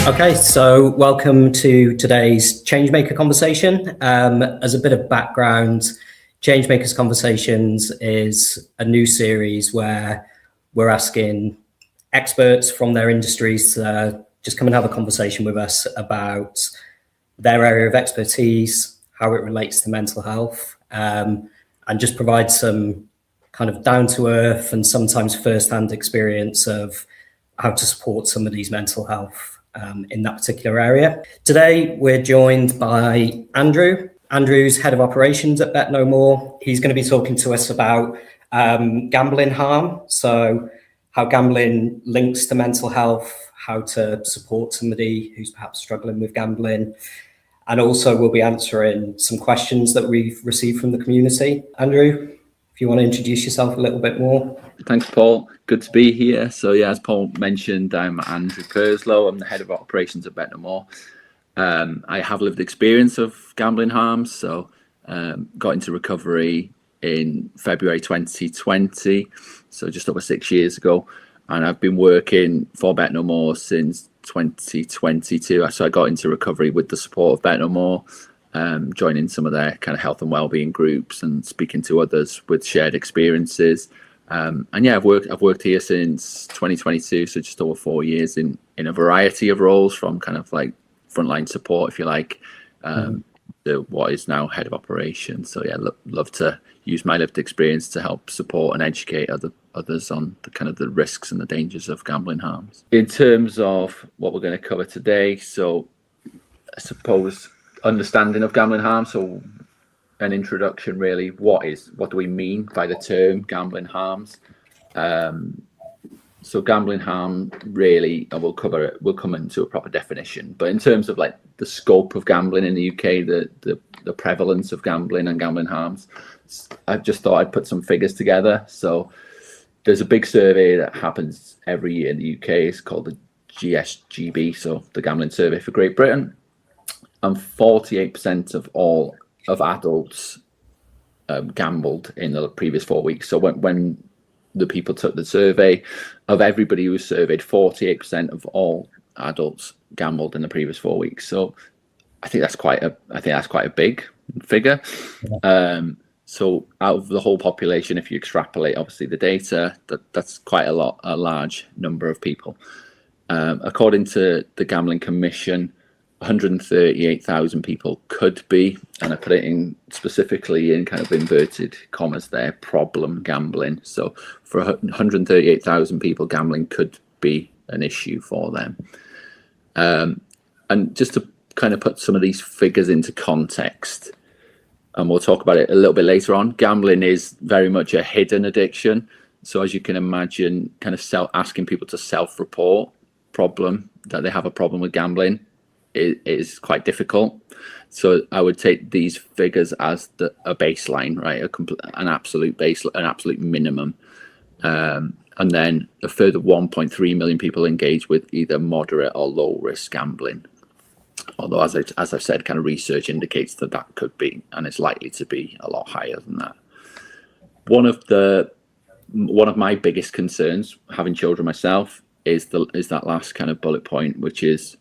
Okay, so welcome to today's Changemaker conversation. As a bit of background, Changemaker's Conversations is a new series where we're asking experts from their industries to just come and have a conversation with us about their area of expertise, how it relates to mental health, and just provide some kind of down-to-earth and sometimes first-hand experience of how to support somebody's mental health in that particular area. Today, we're joined by Andrew. Andrew's head of operations at Bet No More. He's going to be talking to us about gambling harm, so how gambling links to mental health, how to support somebody who's perhaps struggling with gambling, and also we'll be answering some questions that we've received from the community. Andrew, if you want to introduce yourself a little bit more. Thanks, Paul. Good to be here. So yeah, as Paul mentioned, I'm Andrew Purslow. I'm the head of operations at Bet No More. I have lived experience of gambling harms, so got into recovery in February 2020, so just over 6 years ago. And I've been working for Bet No More since 2022. So I got into recovery with the support of Bet No More, joining some of their kind of health and wellbeing groups and speaking to others with shared experiences. And yeah, I've worked here since 2022, so just over 4 years in a variety of roles, from kind of like frontline support, if you like, to what is now head of operations. So yeah, love to use my lived experience to help support and educate others on the kind of the risks and the dangers of gambling harms. In terms of what we're going to cover today, so I suppose understanding of gambling harm. So an introduction, really. What do we mean by the term gambling harms? So gambling harm, really, and we'll come into a proper definition. But in terms of like the scope of gambling in the UK, the prevalence of gambling and gambling harms, I've just thought I'd put some figures together. So there's a big survey that happens every year in the UK. It's called the GSGB, so the Gambling Survey for Great Britain, and 48% of adults gambled in the previous 4 weeks. So when the people took the survey, of everybody who was surveyed, 48% of all adults gambled in the previous 4 weeks. So I think that's quite a big figure. So out of the whole population, if you extrapolate obviously the data, that's quite a large number of people. According to the Gambling Commission, 138,000 people could be, and I put it in specifically in kind of inverted commas there, problem gambling. So for 138,000 people, gambling could be an issue for them. And just to kind of put some of these figures into context, and we'll talk about it a little bit later on, gambling is very much a hidden addiction. So as you can imagine, kind of asking people to self-report that they have a problem with gambling is quite difficult. So I would take these figures as a baseline, right? An absolute minimum. And then a further 1.3 million people engage with either moderate or low risk gambling. Although, as I've said, kind of research indicates that could be, and it's likely to be, a lot higher than that. One of my biggest concerns, having children myself, is that last kind of bullet point, which is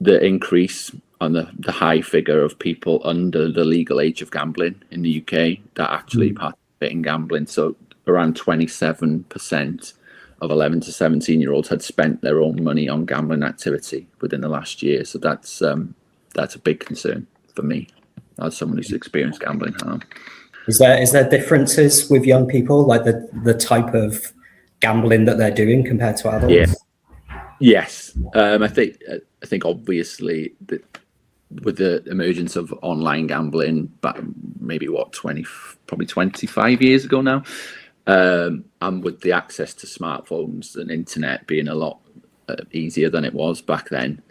the increase on the high figure of people under the legal age of gambling in the UK that actually participate in gambling. So around 27% of 11 to 17-year-olds had spent their own money on gambling activity within the last year. So that's a big concern for me as someone who's experienced gambling harm. Is there differences with young people, like the type of gambling that they're doing compared to adults? Yeah. Yes, I think obviously that with the emergence of online gambling, but maybe probably 25 years ago now, and with the access to smartphones and internet being a lot easier than it was back then,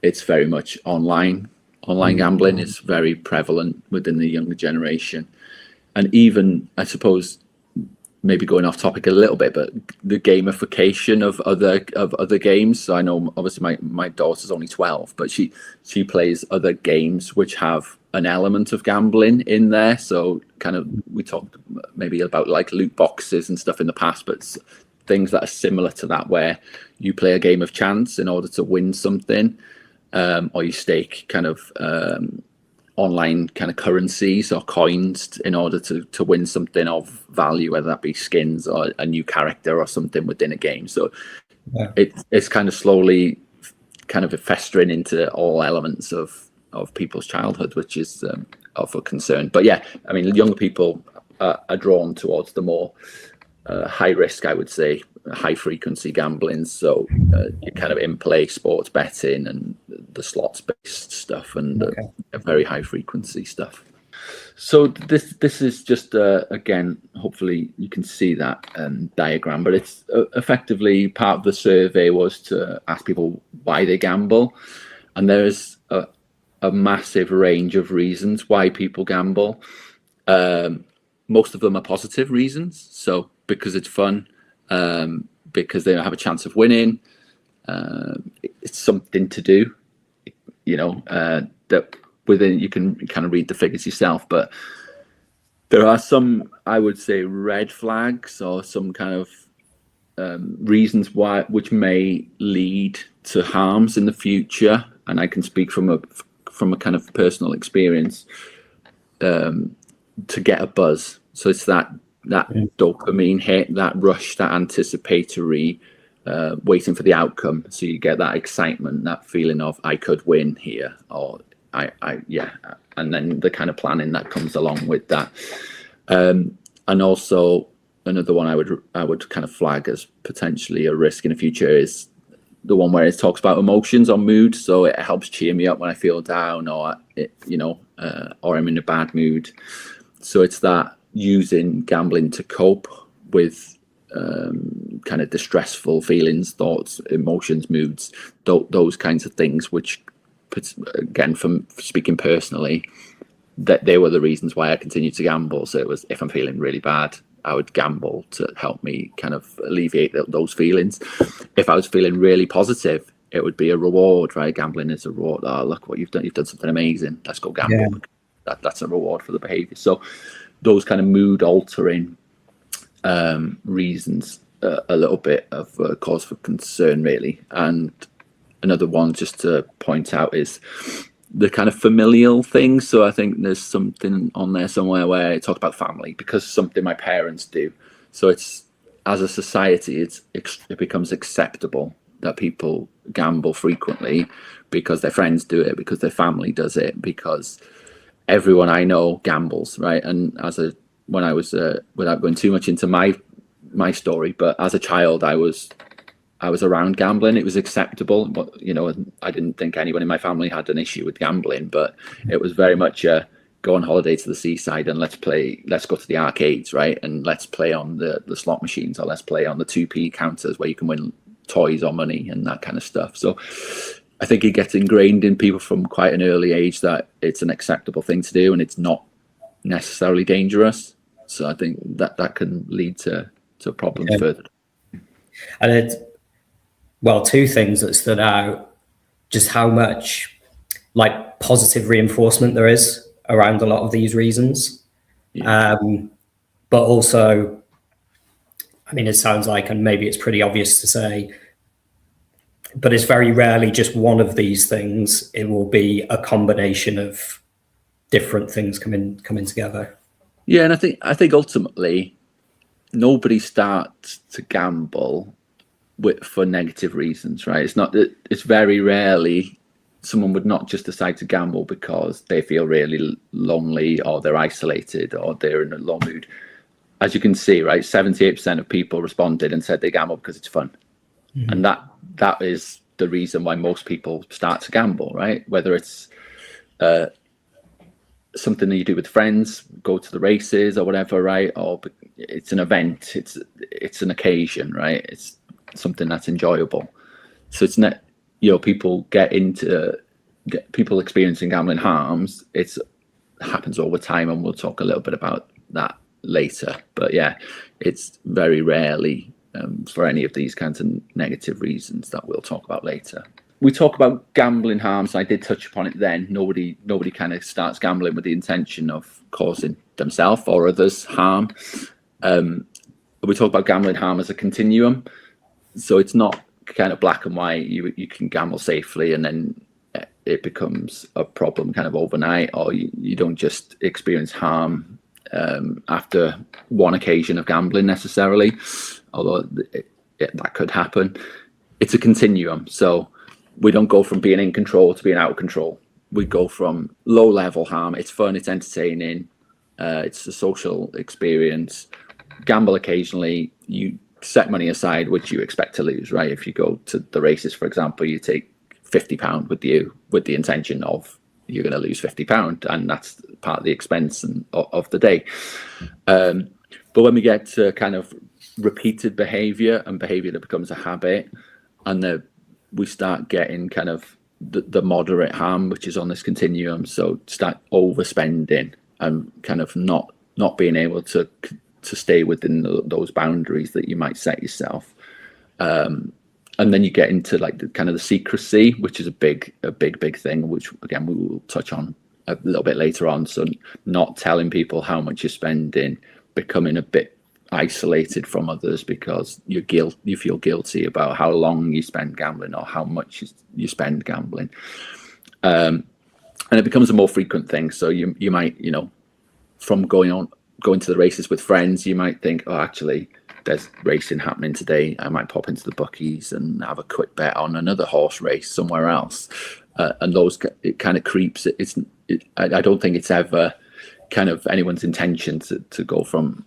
it's very much online. Online gambling is very prevalent within the younger generation, and even, I suppose, maybe going off topic a little bit, but the gamification of other games. So I know obviously my daughter's only 12, but she plays other games which have an element of gambling in there. So kind of, we talked maybe about like loot boxes and stuff in the past, but things that are similar to that, where you play a game of chance in order to win something, or you stake kind of online kind of currencies or coins in order to win something of value, whether that be skins or a new character or something within a game. So it's kind of slowly kind of festering into all elements of people's childhood, which is of a concern. But yeah, I mean, younger people are drawn towards the more high risk, I would say, high frequency gambling. So you kind of in play sports betting and the slots based stuff, and the very high frequency stuff. So this is just again, hopefully you can see that diagram, but it's effectively part of the survey was to ask people why they gamble, and there's a massive range of reasons why people gamble. Most of them are positive reasons, so because it's fun, because they have a chance of winning, it's something to do, that within, you can kind of read the figures yourself, but there are some, I would say, red flags or some kind of reasons why, which may lead to harms in the future. And I can speak from a kind of personal experience, to get a buzz. So it's that dopamine hit, that rush, that anticipatory waiting for the outcome. So you get that excitement, that feeling of I could win here, or and then the kind of planning that comes along with that. And also another one I would kind of flag as potentially a risk in the future is the one where it talks about emotions or mood. So it helps cheer me up when I feel down, or or I'm in a bad mood. So it's that using gambling to cope with kind of distressful feelings, thoughts, emotions, moods, those kinds of things, which, again, from speaking personally, that they were the reasons why I continued to gamble. So it was, if I'm feeling really bad, I would gamble to help me kind of alleviate those feelings. If I was feeling really positive, it would be a reward, right? Gambling is a reward. Oh, look what you've done. You've done something amazing. Let's go gamble. Yeah. That's a reward for the behavior. So those kind of mood altering reasons, a little bit of a cause for concern, really. And another one just to point out is the kind of familial things. So I think there's something on there somewhere where I talk about family, because something my parents do. So it's, as a society, it becomes acceptable that people gamble frequently because their friends do it, because their family does it, because everyone I know gambles, right? And when I was, without going too much into my story, but as a child, I was around gambling. It was acceptable, but I didn't think anyone in my family had an issue with gambling, but it was very much a go on holiday to the seaside and let's go to the arcades, right? And let's play on the slot machines, or let's play on the 2p counters where you can win toys or money and that kind of stuff. So I think it gets ingrained in people from quite an early age that it's an acceptable thing to do, and it's not necessarily dangerous. So I think that can lead to problems further. And two things that stood out, just how much like positive reinforcement there is around a lot of these reasons. Yeah. But also, I mean, it sounds like, and maybe it's pretty obvious to say, but it's very rarely just one of these things. It will be a combination of different things coming together. Yeah, and I think ultimately nobody starts to gamble for negative reasons, right? It's very rarely someone would not just decide to gamble because they feel really lonely, or they're isolated, or they're in a low mood. As you can see, right, 78% of people responded and said they gamble because it's fun. Mm-hmm. And that is the reason why most people start to gamble, right? Whether it's something that you do with friends, go to the races or whatever, right? Or it's an event, it's an occasion, right? It's something that's enjoyable. So it's not, people people experiencing gambling harms. It happens all the time, and we'll talk a little bit about that later. But yeah, it's very rarely for any of these kinds of negative reasons that we'll talk about later. We talk about gambling harms. I did touch upon it then. Nobody kind of starts gambling with the intention of causing themselves or others harm. we talk about gambling harm as a continuum. So it's not kind of black and white. You can gamble safely and then it becomes a problem kind of overnight, or you don't just experience harm after one occasion of gambling necessarily, although that could happen. It's a continuum. So we don't go from being in control to being out of control. We go from low level harm. It's fun, it's entertaining, it's a social experience. Gamble occasionally, you set money aside which you expect to lose, right? If you go to the races, for example, you take £50 with the intention of you're going to lose £50, and that's part of the expense of the day. But when we get to kind of repeated behavior and behavior that becomes a habit, and we start getting kind of the moderate harm, which is on this continuum. So start overspending and kind of not being able to stay within those boundaries that you might set yourself. And then you get into like the kind of the secrecy, which is a big thing, which again we will touch on a little bit later on. So not telling people how much you're spending, becoming a bit isolated from others because you feel guilty about how long you spend gambling or how much you spend gambling, and it becomes a more frequent thing. So you might, from going to the races with friends, you might think, oh, actually there's racing happening today, I might pop into the bookies and have a quick bet on another horse race somewhere else, and it kind of creeps. I don't think it's ever kind of anyone's intention to go from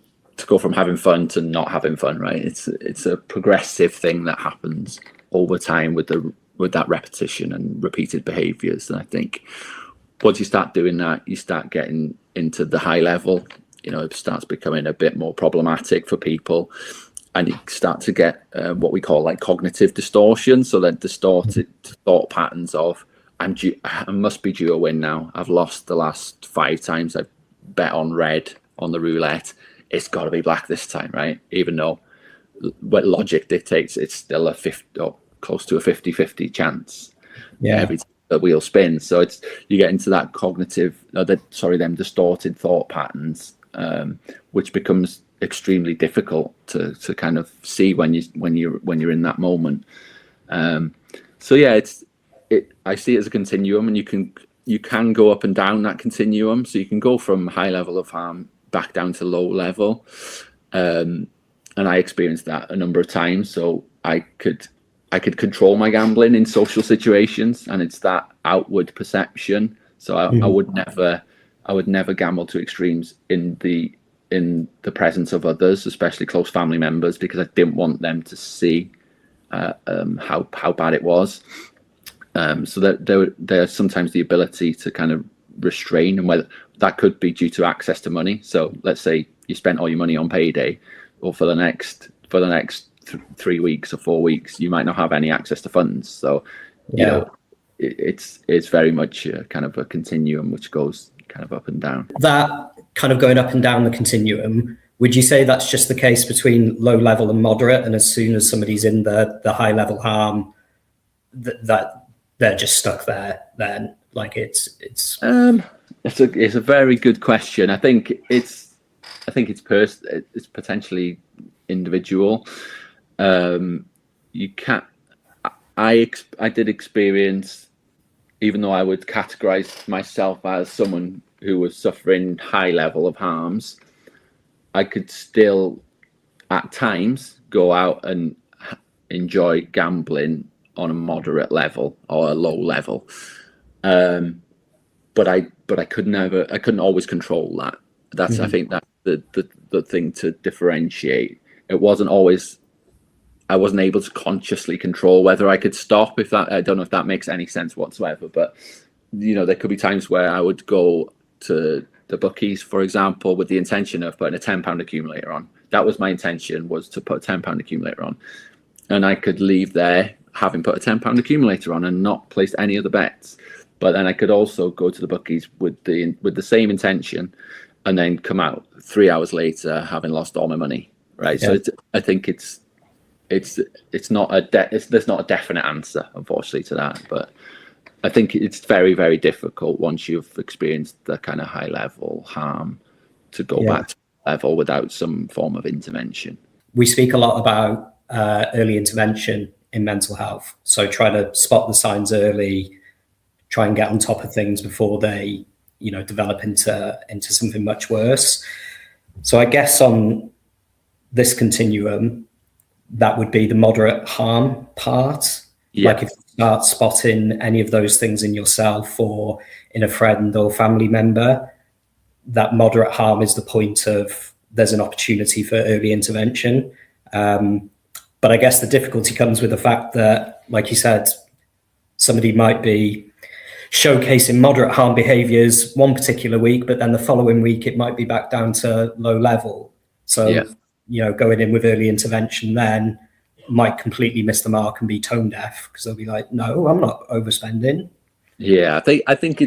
having fun to not having fun, right? It's a progressive thing that happens over time with that repetition and repeated behaviors. And I think once you start doing that, you start getting into the high level. It starts becoming a bit more problematic for people, and you start to get what we call like cognitive distortion. So that distorted thought patterns of I must be due a win now. I've lost the last 5 times I've bet on red on the roulette. It's got to be black this time, right? Even though what logic dictates it's still a 50 or close to a 50-50 chance every time the wheel spins. So you get into that them distorted thought patterns, which becomes extremely difficult to kind of see when you're in that moment. So yeah, I see it as a continuum, and you can go up and down that continuum. So you can go from high level of harm back down to low level, and I experienced that a number of times. So I could control my gambling in social situations, and it's that outward perception. So I would never gamble to extremes in the presence of others, especially close family members, because I didn't want them to see how bad it was. So that there's sometimes the ability to kind of restrain, and whether that could be due to access to money. So let's say you spent all your money on payday, or for the next 3 weeks or 4 weeks, you might not have any access to funds. So it's very much kind of a continuum which goes kind of up and down. That kind of going up and down the continuum, would you say that's just the case between low level and moderate, and as soon as somebody's in the high level harm, that they're just stuck there then? Like it's a very good question. I think it's potentially individual. You can't. I did experience, even though I would categorize myself as someone who was suffering high level of harms, I could still at times go out and enjoy gambling on a moderate level or a low level. But I couldn't always control that. That's I think that's the thing to differentiate. It wasn't always, I wasn't able to consciously control whether I could stop. I don't know if that makes any sense whatsoever, but there could be times where I would go to the bookies, for example, with the intention of putting a £10 accumulator on. That was my intention, was to put a £10 accumulator on, and I could leave there having put a £10 accumulator on and not placed any other bets. But then I could also go to the bookies with the same intention, and then come out 3 hours later having lost all my money. Right. Yeah. So I think there's not a definite answer, unfortunately, to that. But I think it's very, very difficult once you've experienced the kind of high level harm to go back to level without some form of intervention. we speak a lot about early intervention in mental health. So try to spot the signs early, try and get on top of things before they, develop into something much worse. So I guess on this continuum, that would be the moderate harm part. Yeah. Like if you start spotting any of those things in yourself or in a friend or family member, that moderate harm is the point of there's an opportunity for early intervention. But I guess the difficulty comes with the fact that, like you said, somebody might be showcasing moderate harm behaviors one particular week, but then the following week it might be back down to low level. So, going in with early intervention then might completely miss the mark and be tone deaf, because they'll be like, no, I'm not overspending. Yeah, I think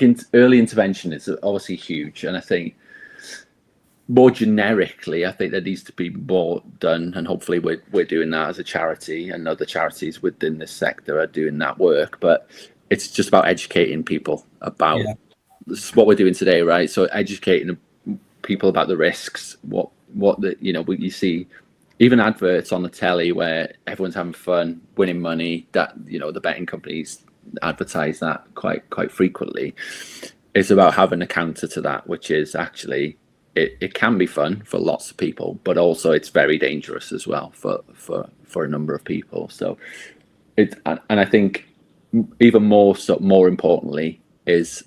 in early intervention is obviously huge, and I think more generically, I think there needs to be more done, and hopefully we're doing that as a charity, and other charities within this sector are doing that work. But it's just about educating people about this is what we're doing today, right? So educating people about the risks, what you see, even adverts on the telly where everyone's having fun, winning money. That the betting companies advertise that quite frequently. It's about having a counter to that, which is actually it can be fun for lots of people, but also it's very dangerous as well for a number of people. So and I think even more importantly is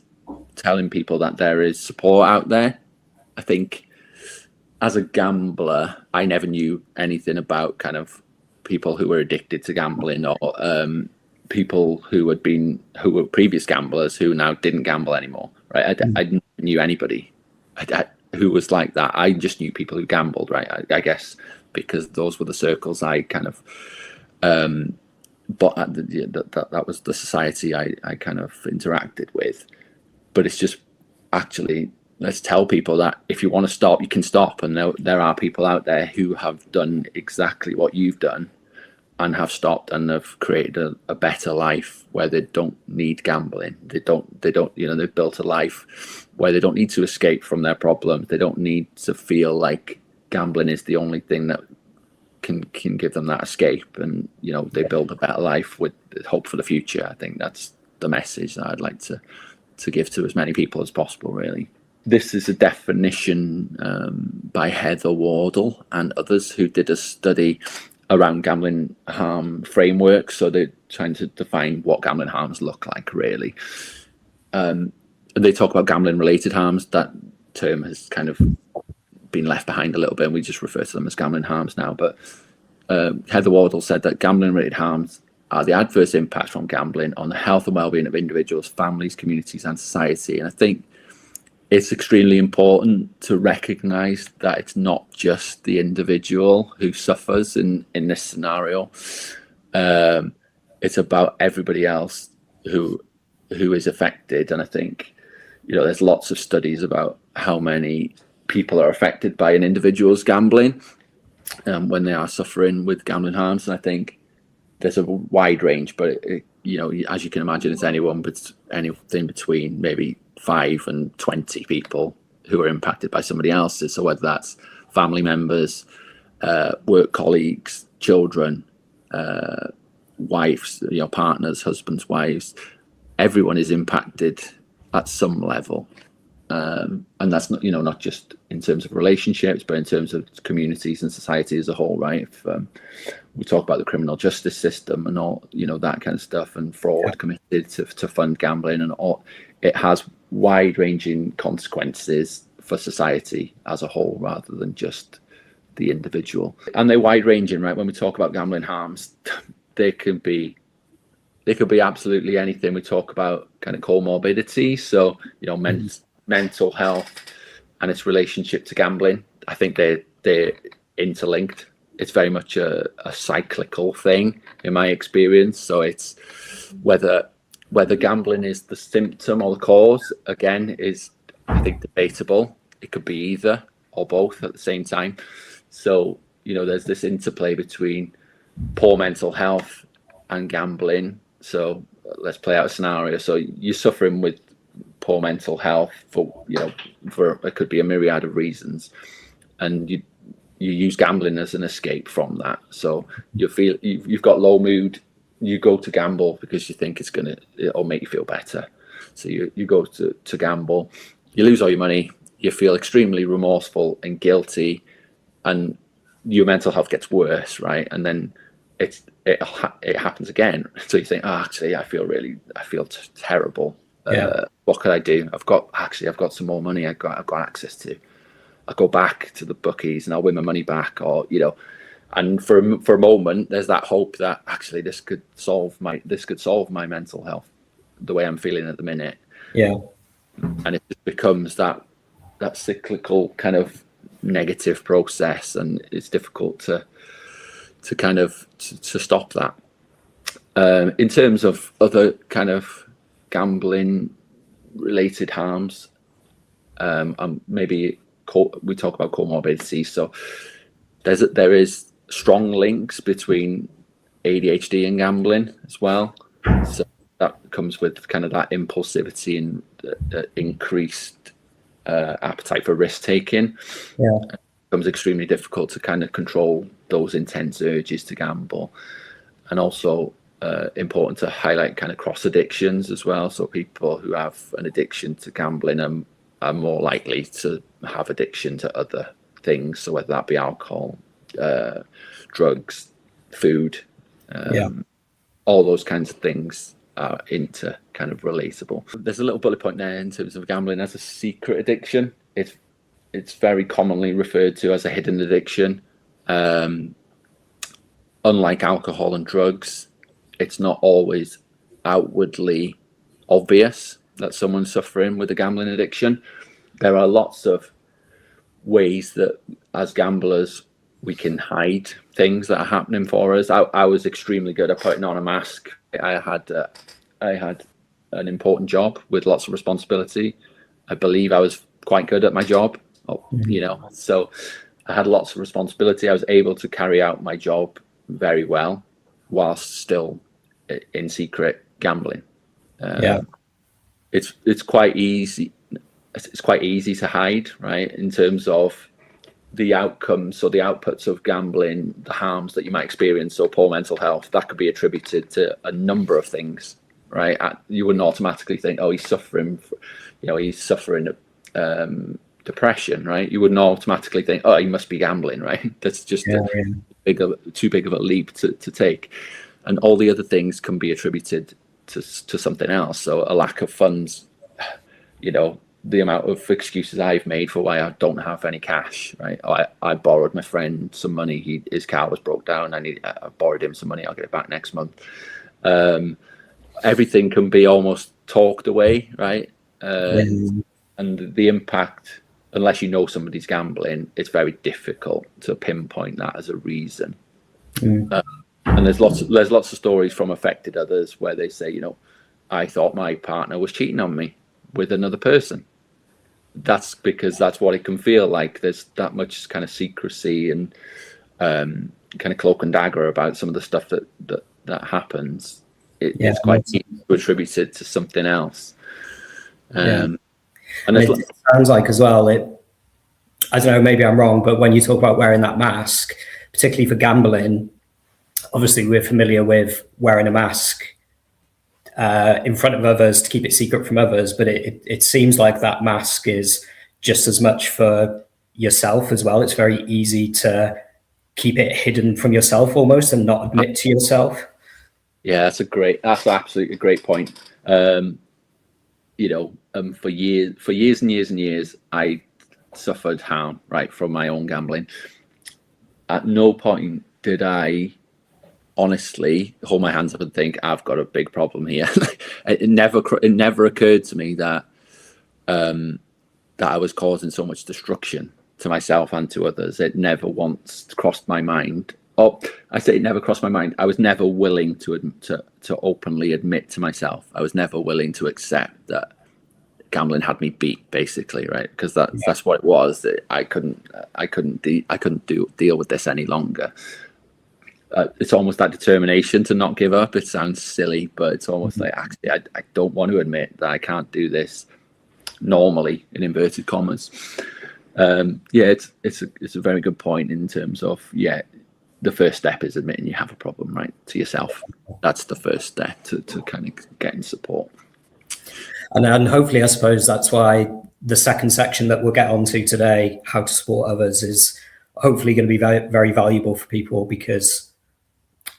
telling people that there is support out there. I think as a gambler, I never knew anything about kind of people who were addicted to gambling, or people who were previous gamblers who now didn't gamble anymore, right? I didn't knew anybody who was like that. I just knew people who gambled, right? I guess because those were the circles I kind of but that was the society I kind of interacted with. But it's just actually, let's tell people that if you want to stop, you can stop. And there are people out there who have done exactly what you've done and have stopped and have created a better life where they don't need gambling. They don't, they've built a life where they don't need to escape from their problems. They don't need to feel like gambling is the only thing that can give them that escape. And, they build a better life with hope for the future. I think that's the message that I'd like to give to as many people as possible, really. This is a definition by Heather Wardle and others who did a study around gambling harm framework. So they're trying to define what gambling harms look like, really. And they talk about gambling related harms. That term has kind of been left behind a little bit, and we just refer to them as gambling harms now. But Heather Wardle said that gambling related harms are the adverse impacts from gambling on the health and well-being of individuals, families, communities, and society. And I think it's extremely important to recognize that it's not just the individual who suffers in this scenario. It's about everybody else who is affected. And I think, there's lots of studies about how many people are affected by an individual's gambling when they are suffering with gambling harms. And I think there's a wide range, but as you can imagine, it's anything between maybe 5 and 20 people who are impacted by somebody else's. So whether that's family members, work colleagues, children, wives, partners, husbands, wives, everyone is impacted at some level. And that's not just in terms of relationships, but in terms of communities and society as a whole, right? If we talk about the criminal justice system and all, that kind of stuff, and fraud committed to fund gambling, and all, it has wide-ranging consequences for society as a whole, rather than just the individual. And they're wide-ranging, right? When we talk about gambling harms, they could be absolutely anything. We talk about kind of comorbidity, so mental health and its relationship to gambling. I think they're interlinked. It's very much a cyclical thing in my experience. So it's whether gambling is the symptom or the cause, again, is, I think, debatable. It could be either or both at the same time. So, there's this interplay between poor mental health and gambling. So let's play out a scenario. So you're suffering with poor mental health for it could be a myriad of reasons, and you use gambling as an escape from that. So you feel you've got low mood, you go to gamble because you think it'll make you feel better. So you go to gamble, you lose all your money, you feel extremely remorseful and guilty, and your mental health gets worse, right? And then it happens again. So you think, oh, actually, I feel terrible. What could I do? I've got some more money. I've got access to. I'll go back to the bookies and I'll win my money back, or and for a moment, there's that hope that actually this could solve my mental health, the way I'm feeling at the minute. Yeah. And it just becomes that cyclical kind of negative process, and it's difficult to stop that. In terms of other kind of gambling related harms, maybe we talk about comorbidity. So there is strong links between ADHD and gambling as well. So that comes with kind of that impulsivity and increased appetite for risk taking. Yeah. It becomes extremely difficult to kind of control those intense urges to gamble. And also important to highlight kind of cross addictions as well. So people who have an addiction to gambling are more likely to have addiction to other things. So whether that be alcohol, drugs, food, all those kinds of things are kind of relatable. There's a little bullet point there in terms of gambling as a secret addiction. It's very commonly referred to as a hidden addiction. Unlike alcohol and drugs, it's not always outwardly obvious that someone's suffering with a gambling addiction. There are lots of ways that as gamblers we can hide things that are happening for us. I was extremely good at putting on a mask. I had an important job with lots of responsibility. I believe I was quite good at my job, so I had lots of responsibility. I was able to carry out my job very well whilst still in secret gambling. It's quite easy. It's quite easy to hide, right? In terms of the outcomes, so the outputs of gambling, the harms that you might experience, so poor mental health, that could be attributed to a number of things, right? You wouldn't automatically think, oh, he's suffering depression, right? You wouldn't automatically think, oh, he must be gambling, right? That's just too big of a leap to take. And all the other things can be attributed to something else. So a lack of funds, the amount of excuses I've made for why I don't have any cash, right? I borrowed my friend some money. His car was broke down. I borrowed him some money. I'll get it back next month. Everything can be almost talked away, right? And the impact, unless you know somebody's gambling, it's very difficult to pinpoint that as a reason. And there's lots of stories from affected others where they say, I thought my partner was cheating on me with another person. That's because that's what it can feel like. There's that much kind of secrecy and kind of cloak and dagger about some of the stuff that happens. It's quite easy to attribute it to something else. And it sounds like as well, I don't know, maybe I'm wrong, but when you talk about wearing that mask, particularly for gambling, obviously we're familiar with wearing a mask in front of others to keep it secret from others, but it seems like that mask is just as much for yourself as well. It's very easy to keep it hidden from yourself almost and not admit to yourself. Yeah, that's absolutely a great point. For years and years and years, I suffered harm, right, from my own gambling. At no point did I honestly hold my hands up and think I've got a big problem here. It never occurred to me that I was causing so much destruction to myself and to others. It never once crossed my mind. Oh, I say it never crossed my mind. I was never willing to openly admit to myself. I was never willing to accept that gambling had me beat, basically, right? Because that's what it was. I couldn't deal with this any longer. It's almost that determination to not give up. It sounds silly, but it's almost like, actually, I don't want to admit that I can't do this normally, in inverted commas. Yeah, it's a very good point in terms of, yeah, the first step is admitting you have a problem, right, to yourself. That's the first step to kind of getting support. And hopefully, I suppose that's why the second section that we'll get onto today, how to support others, is hopefully going to be very, very valuable for people, because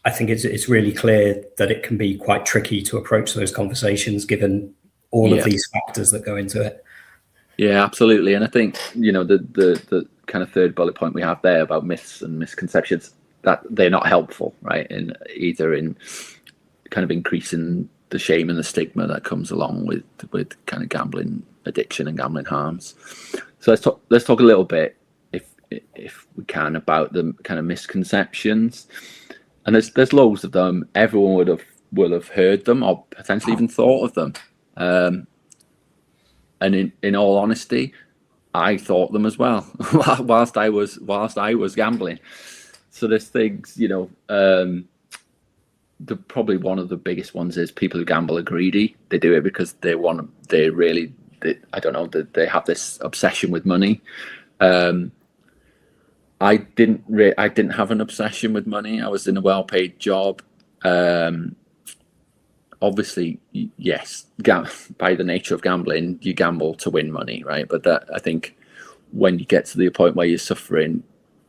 I think it's really clear that it can be quite tricky to approach those conversations given all of these factors that go into it. Yeah, absolutely. And I think, the kind of third bullet point we have there about myths and misconceptions, that they're not helpful, right? In kind of increasing the shame and the stigma that comes along with kind of gambling addiction and gambling harms. So let's talk a little bit, if we can, about the kind of misconceptions. And there's loads of them. Everyone will have heard them, or potentially even thought of them. And in all honesty, I thought them as well whilst I was gambling. So there's things, probably one of the biggest ones is people who gamble are greedy. They do it because they have this obsession with money. I didn't have an obsession with money. I was in a well-paid job. Obviously, yes, by the nature of gambling, you gamble to win money, right? But I think when you get to the point where you're suffering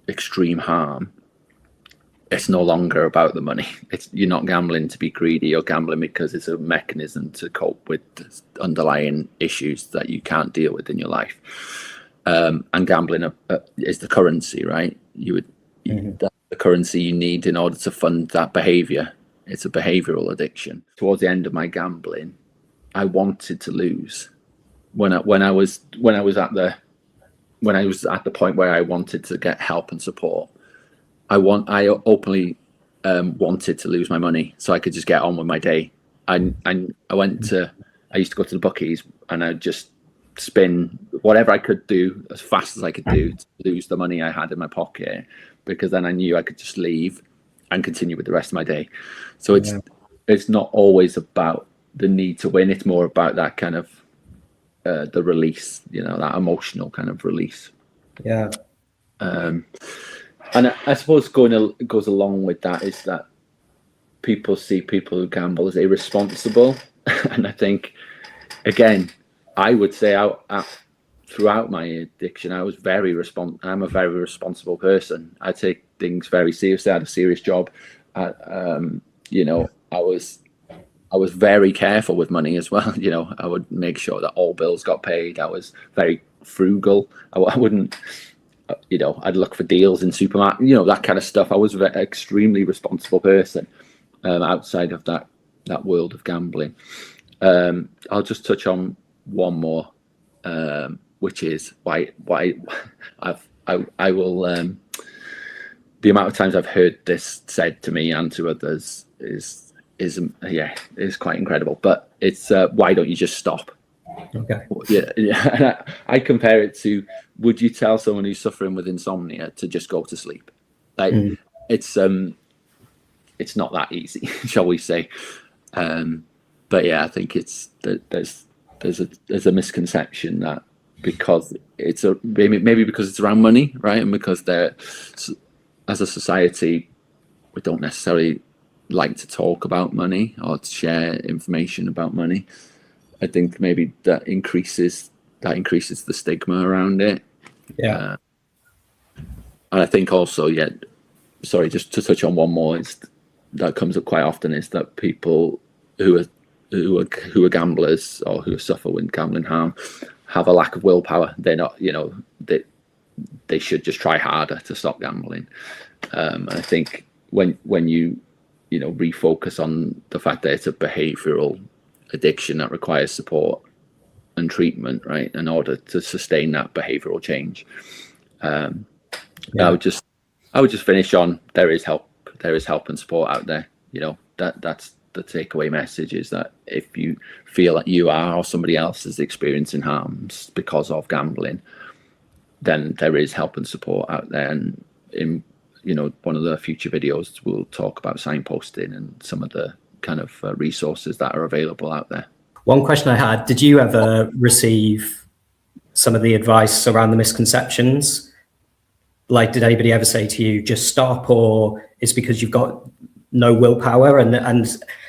extreme harm, it's no longer about the money. You're not gambling to be greedy. You're gambling because it's a mechanism to cope with underlying issues that you can't deal with in your life. And gambling is the currency, right? That's the currency you need in order to fund that behavior. It's a behavioral addiction. Towards the end of my gambling, I wanted to lose. When I was at the point where I wanted to get help and support, I openly wanted to lose my money so I could just get on with my day. I used to go to the bookies and I'd just spin whatever I could do as fast as I could do to lose the money I had in my pocket, because then I knew I could just leave and continue with the rest of my day. So it's not always about the need to win. It's more about that kind of the release, that emotional kind of release. Yeah. And I suppose goes along with that is that people see people who gamble as irresponsible. And I think, again, I would say throughout my addiction, I'm a very responsible person. I take things very seriously. I had a serious job. I was very careful with money as well. I would make sure that all bills got paid. I was very frugal. I wouldn't, I'd look for deals in supermarket, that kind of stuff. I was an extremely responsible person outside of that world of gambling. I'll just touch on one more, which is why I will. The amount of times I've heard this said to me and to others is quite incredible. But it's why don't you just stop? Okay. Yeah. I compare it to, would you tell someone who's suffering with insomnia to just go to sleep? It's not that easy, shall we say? But yeah, I think there's a misconception that because maybe because it's around money, right? And because as a society, we don't necessarily like to talk about money or to share information about money. I think maybe that increases the stigma around it. Yeah. And I think also, sorry, just to touch on one more, that comes up quite often, is that people who are gamblers or who suffer with gambling harm have a lack of willpower. They're not, they should just try harder to stop gambling. And I think when you refocus on the fact that it's a behavioral addiction that requires support and treatment, right, in order to sustain that behavioral change. I would just finish on, there is help and support out there. That's the takeaway message, is that if you feel like you are or somebody else is experiencing harms because of gambling, then there is help and support out there. And in one of the future videos, we'll talk about signposting and some of the kind of resources that are available out there. One question I had: did you ever receive some of the advice around the misconceptions? Like, did anybody ever say to you, just stop, or it's because you've got no willpower? And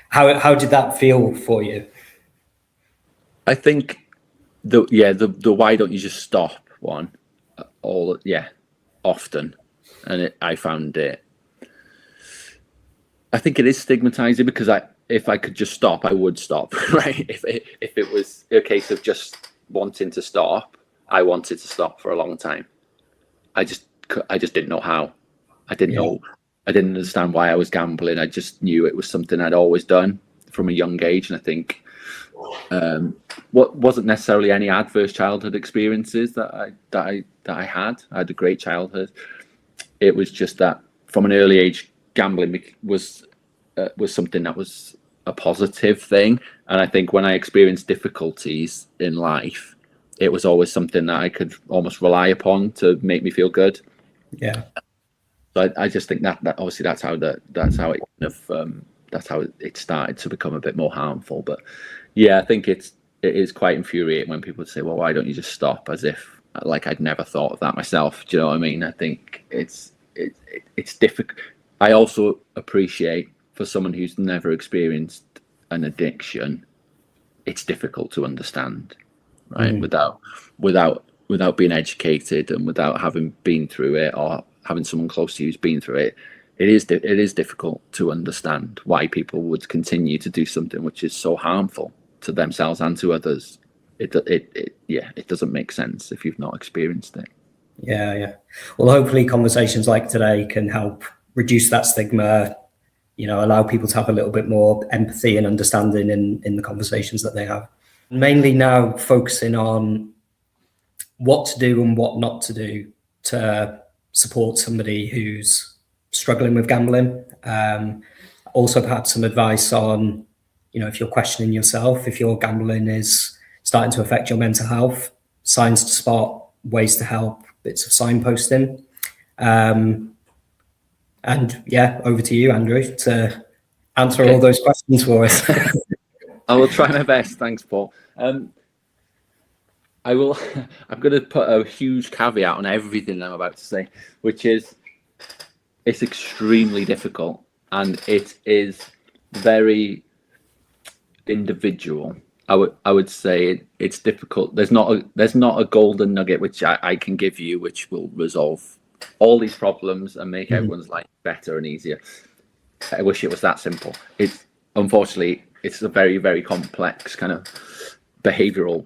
how did that feel for you? I think the why don't you just stop one, often, and I found it. I think it is stigmatizing because if I could just stop, I would stop, right? If it was a case of just wanting to stop, I wanted to stop for a long time. I just didn't know how. I didn't know. I didn't understand why I was gambling. I just knew it was something I'd always done from a young age, and I think what wasn't necessarily any adverse childhood experiences that I had. I had a great childhood. It was just that from an early age, gambling was something that was a positive thing, and I think when I experienced difficulties in life, it was always something that I could almost rely upon to make me feel good. Yeah. So I just think that obviously that's how it started to become a bit more harmful. But yeah, I think it is quite infuriating when people say, "Well, why don't you just stop?" As if like I'd never thought of that myself. Do you know what I mean? I think it's difficult. I also appreciate for someone who's never experienced an addiction, it's difficult to understand, right? Without being educated and without having been through it or having someone close to you who's been through it, it is difficult to understand why people would continue to do something which is so harmful to themselves and to others. It doesn't make sense if you've not experienced it. Yeah. Well, hopefully conversations like today can help reduce that stigma, allow people to have a little bit more empathy and understanding in the conversations that they have. Mainly now focusing on what to do and what not to do to support somebody who's struggling with gambling. Also perhaps some advice on, if you're questioning yourself, if your gambling is starting to affect your mental health, signs to spot, ways to help, bits of signposting. And yeah, over to you, Andrew, to answer all those questions for us. I will try my best. Thanks, Paul. I will. I'm going to put a huge caveat on everything I'm about to say, which is it's extremely difficult and it is very individual. I would say it's difficult. There's not a golden nugget which I can give you which will resolve all these problems and make everyone's life better and easier. I wish it was that simple. Unfortunately it's a very, very complex kind of behavioral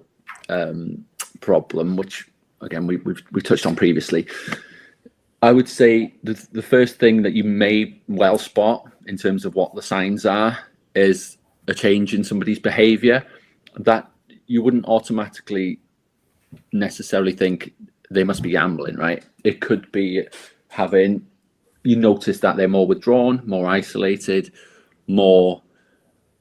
problem, which again we touched on previously. I would say the first thing that you may well spot in terms of what the signs are is a change in somebody's behavior that you wouldn't automatically necessarily think they must be gambling, right? It could be you notice that they're more withdrawn, more isolated, more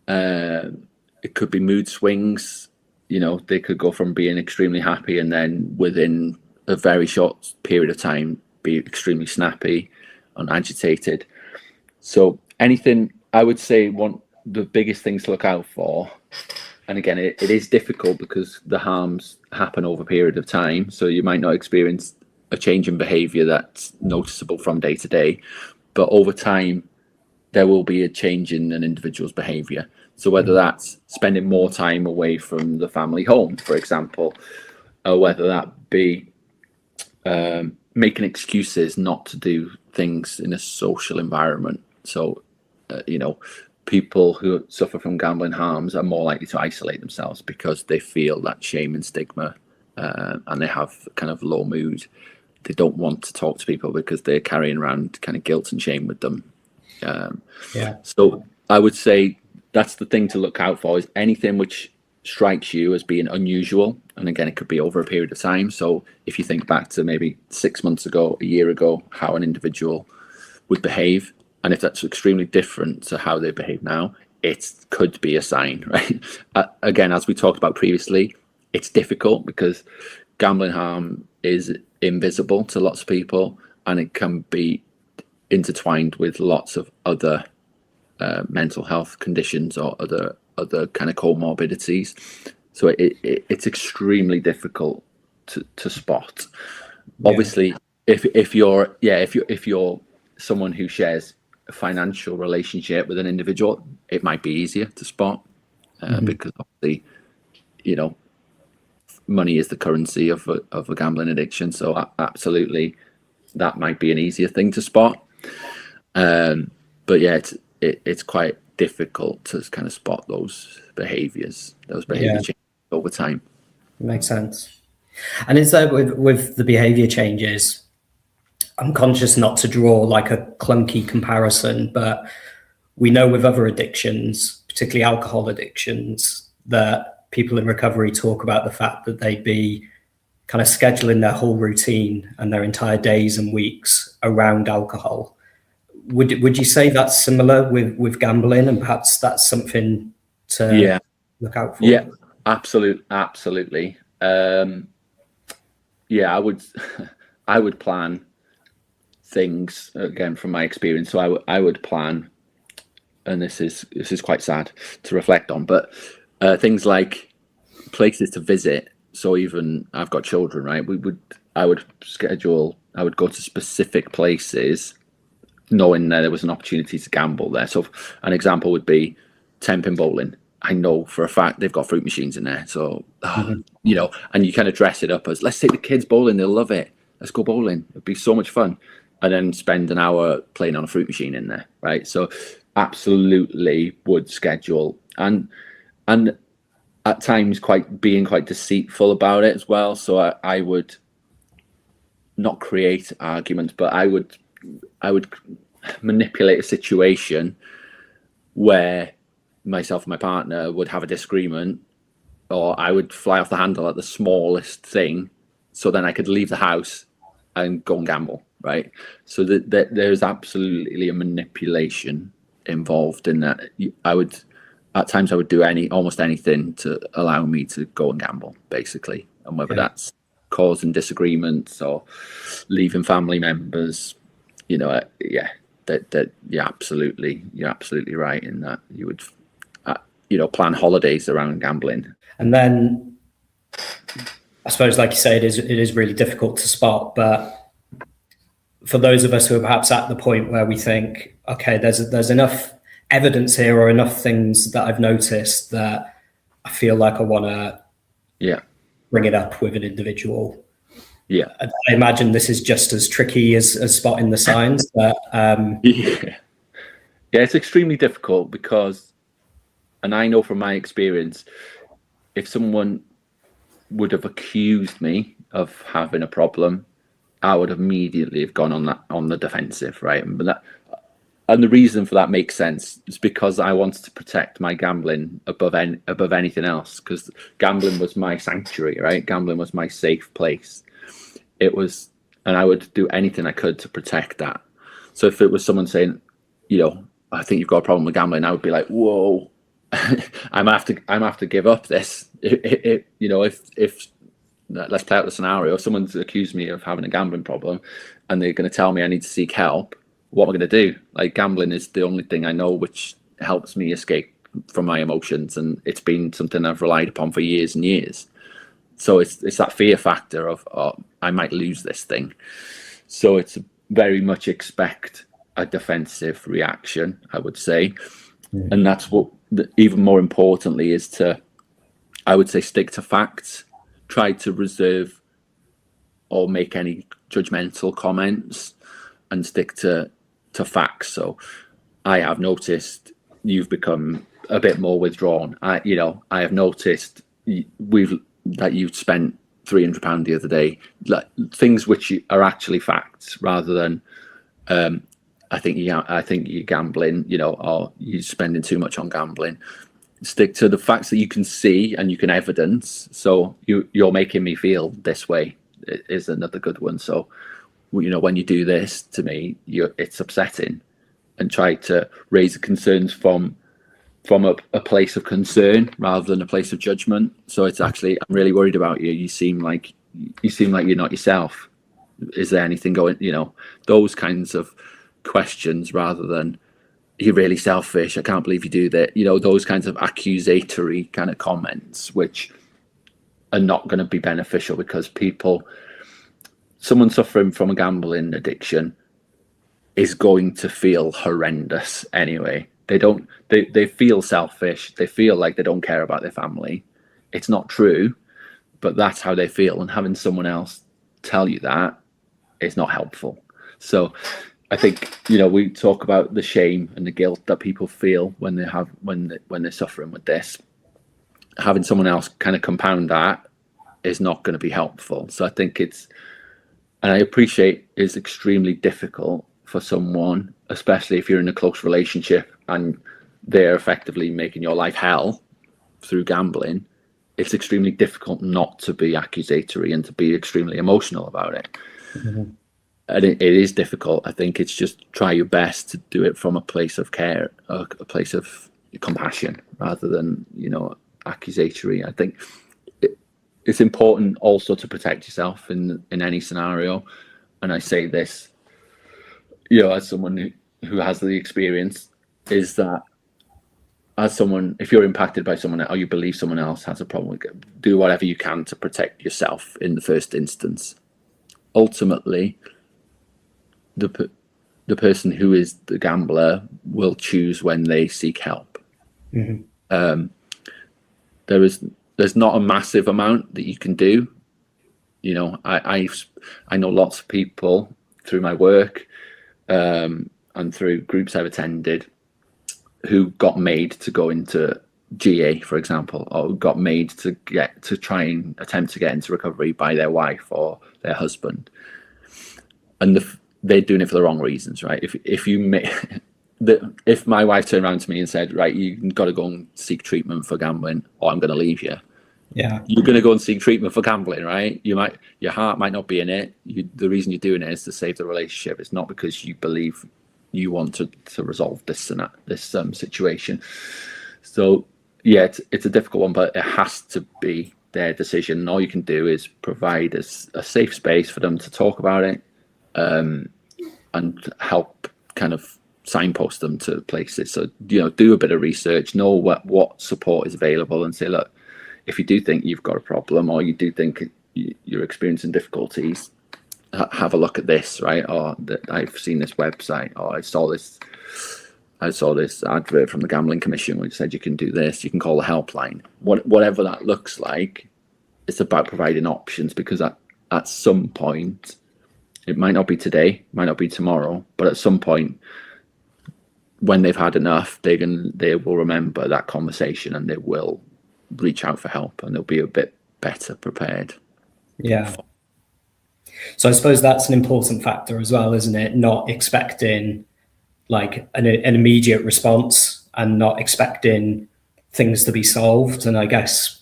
it could be mood swings. They could go from being extremely happy and then within a very short period of time be extremely snappy and agitated. So anything, I would say the biggest things to look out for, and again it is difficult because the harms happen over a period of time, so you might not experience a change in behavior that's noticeable from day to day, but over time there will be a change in an individual's behavior. So whether that's spending more time away from the family home, for example, or whether that be making excuses not to do things in a social environment. So people who suffer from gambling harms are more likely to isolate themselves because they feel that shame and stigma, and they have kind of low mood. They don't want to talk to people because they're carrying around kind of guilt and shame with them. So I would say that's the thing to look out for, is anything which strikes you as being unusual. And again, it could be over a period of time. So if you think back to maybe 6 months ago, a year ago, how an individual would behave, and if that's extremely different to how they behave now, it could be a sign, right? Again, as we talked about previously, it's difficult because gambling harm is invisible to lots of people, and it can be intertwined with lots of other mental health conditions or other kind of comorbidities. So it's extremely difficult to spot. Obviously, if you're someone who shares a financial relationship with an individual, it might be easier to spot, because obviously, money is the currency of a gambling addiction. So absolutely, that might be an easier thing to spot. But yeah, it's quite difficult to kind of spot those behaviors changes over time. Makes sense. And is there with the behavior changes, I'm conscious not to draw like a clunky comparison, but we know with other addictions, particularly alcohol addictions, that people in recovery talk about the fact that they'd be kind of scheduling their whole routine and their entire days and weeks around alcohol. Would you say that's similar with gambling, and perhaps that's something to look out for? Yeah, absolutely. Yeah, I would plan things, again from my experience. So I would plan, and this is quite sad to reflect on, but things like places to visit. So even I've got children, right? I would go to specific places, knowing that there was an opportunity to gamble there. So an example would be 10-pin bowling. I know for a fact they've got fruit machines in there. So, and you kind of dress it up as, let's take the kids bowling. They'll love it. Let's go bowling. It'd be so much fun. And then spend an hour playing on a fruit machine in there, right? So absolutely would schedule. And at times being quite deceitful about it as well. So I would not create arguments, but I would manipulate a situation where myself and my partner would have a disagreement, or I would fly off the handle at the smallest thing, so then I could leave the house and go and gamble, right? So that there's absolutely a manipulation involved in that. At times I would do almost anything to allow me to go and gamble, basically, and whether that's causing disagreements or leaving family members, that you're absolutely right in that. You would plan holidays around gambling. And then I suppose, like you say, it is really difficult to spot, but for those of us who are perhaps at the point where we think, okay, there's enough evidence here or enough things that I've noticed that I feel like I want to bring it up with an individual. Yeah, I imagine this is just as tricky as spotting the signs. But it's extremely difficult because, and I know from my experience, if someone would have accused me of having a problem, I would immediately have gone on the defensive, right? And the reason for that makes sense. It's because I wanted to protect my gambling above anything else, because gambling was my sanctuary, right? Gambling was my safe place. It was, and I would do anything I could to protect that. So if it was someone saying, I think you've got a problem with gambling, I would be like, whoa, I'm have to give up this. If let's play out the scenario. If someone's accused me of having a gambling problem and they're going to tell me I need to seek help, what am I going to do? Like, gambling is the only thing I know which helps me escape from my emotions, and it's been something I've relied upon for years and years. So it's that fear factor of, I might lose this thing. So it's very much expect a defensive reaction, I would say. And that's what, even more importantly, is to, I would say, stick to facts. Try to reserve or make any judgmental comments and stick to facts. So I have noticed you've become a bit more withdrawn. I have noticed that you've spent £300 the other day, like things which are actually facts, rather than I think you're gambling, or you're spending too much on gambling. Stick to the facts that you can see and you can evidence. So you're making me feel this way is another good one. So when you do this to me, it's upsetting, and try to raise the concerns from a place of concern rather than a place of judgment. So it's actually, I'm really worried about you. You seem like you're not yourself. Is there anything going? Those kinds of questions, rather than, you're really selfish, I can't believe you do that. Those kinds of accusatory kind of comments, which are not going to be beneficial, because someone suffering from a gambling addiction is going to feel horrendous anyway. They feel selfish. They feel like they don't care about their family. It's not true, but that's how they feel. And having someone else tell you that is not helpful. So I think, we talk about the shame and the guilt that people feel when they're suffering with this. Having someone else kind of compound that is not going to be helpful. So I think and I appreciate it's extremely difficult for someone, especially if you're in a close relationship and they're effectively making your life hell through gambling. It's extremely difficult not to be accusatory and to be extremely emotional about it. Mm-hmm. And it is difficult. I think it's just try your best to do it from a place of care, a place of compassion, rather than, accusatory. I think it's important also to protect yourself in any scenario. And I say this, as someone who has the experience, is that if you're impacted by someone or you believe someone else has a problem, do whatever you can to protect yourself in the first instance. Ultimately, the person who is the gambler will choose when they seek help. Mm-hmm. There's not a massive amount that you can do. I know lots of people through my work and through groups I've attended who got made to go into GA, for example, or got made to try and attempt to get into recovery by their wife or their husband, and they're doing it for the wrong reasons, right? If my wife turned around to me and said, right, you've got to go and seek treatment for gambling, or I'm going to leave you. Yeah, you're going to go and seek treatment for gambling, right? Your heart might not be in it. The reason you're doing it is to save the relationship. It's not because you believe you want to resolve this situation. So yeah, it's a difficult one, but it has to be their decision. And all you can do is provide a safe space for them to talk about it, and help kind of signpost them to places. So do a bit of research, know what support is available, and say, look, if you do think you've got a problem, or you do think you're experiencing difficulties, have a look at this, right? Or I've seen this website, or I saw this advert from the Gambling Commission which said you can do this. You can call the helpline. Whatever that looks like, it's about providing options, because at some point, it might not be today, might not be tomorrow, but at some point, when they've had enough, they will remember that conversation, and they will reach out for help, and they'll be a bit better prepared. Yeah. So I suppose that's an important factor as well, isn't it? Not expecting like an immediate response, and not expecting things to be solved. And I guess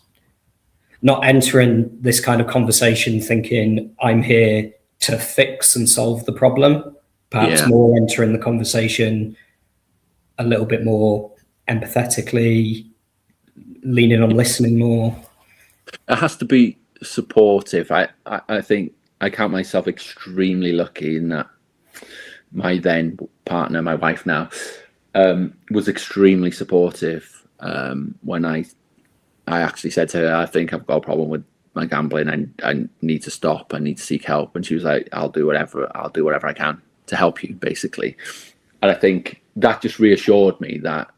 not entering this kind of conversation thinking I'm here to fix and solve the problem. Perhaps more entering the conversation a little bit more empathetically, leaning on listening more. It has to be supportive. I think I count myself extremely lucky in that my then partner, my wife now, was extremely supportive when I actually said to her, I think I've got a problem with my gambling, and I need to stop, I need to seek help. And she was like, I'll do whatever I can to help you, basically. And I think that just reassured me that,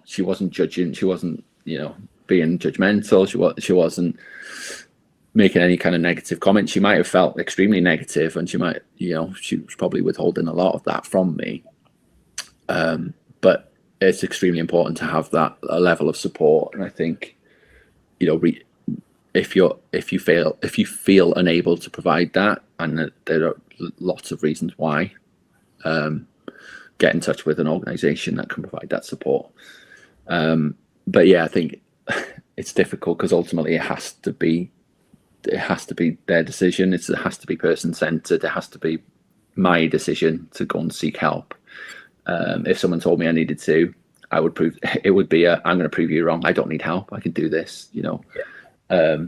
she wasn't judging, she wasn't, being judgmental, she wasn't making any kind of negative comments. She might have felt extremely negative, and she might, she was probably withholding a lot of that from me. But it's extremely important to have a level of support. And I think, if you feel unable to provide that, and there are lots of reasons why, get in touch with an organization that can provide that support. But yeah, I think it's difficult, because ultimately it has to be their decision. It has to be person-centered. It has to be my decision to go and seek help. If someone told me I needed to, I'm going to prove you wrong. I don't need help. I can do this, So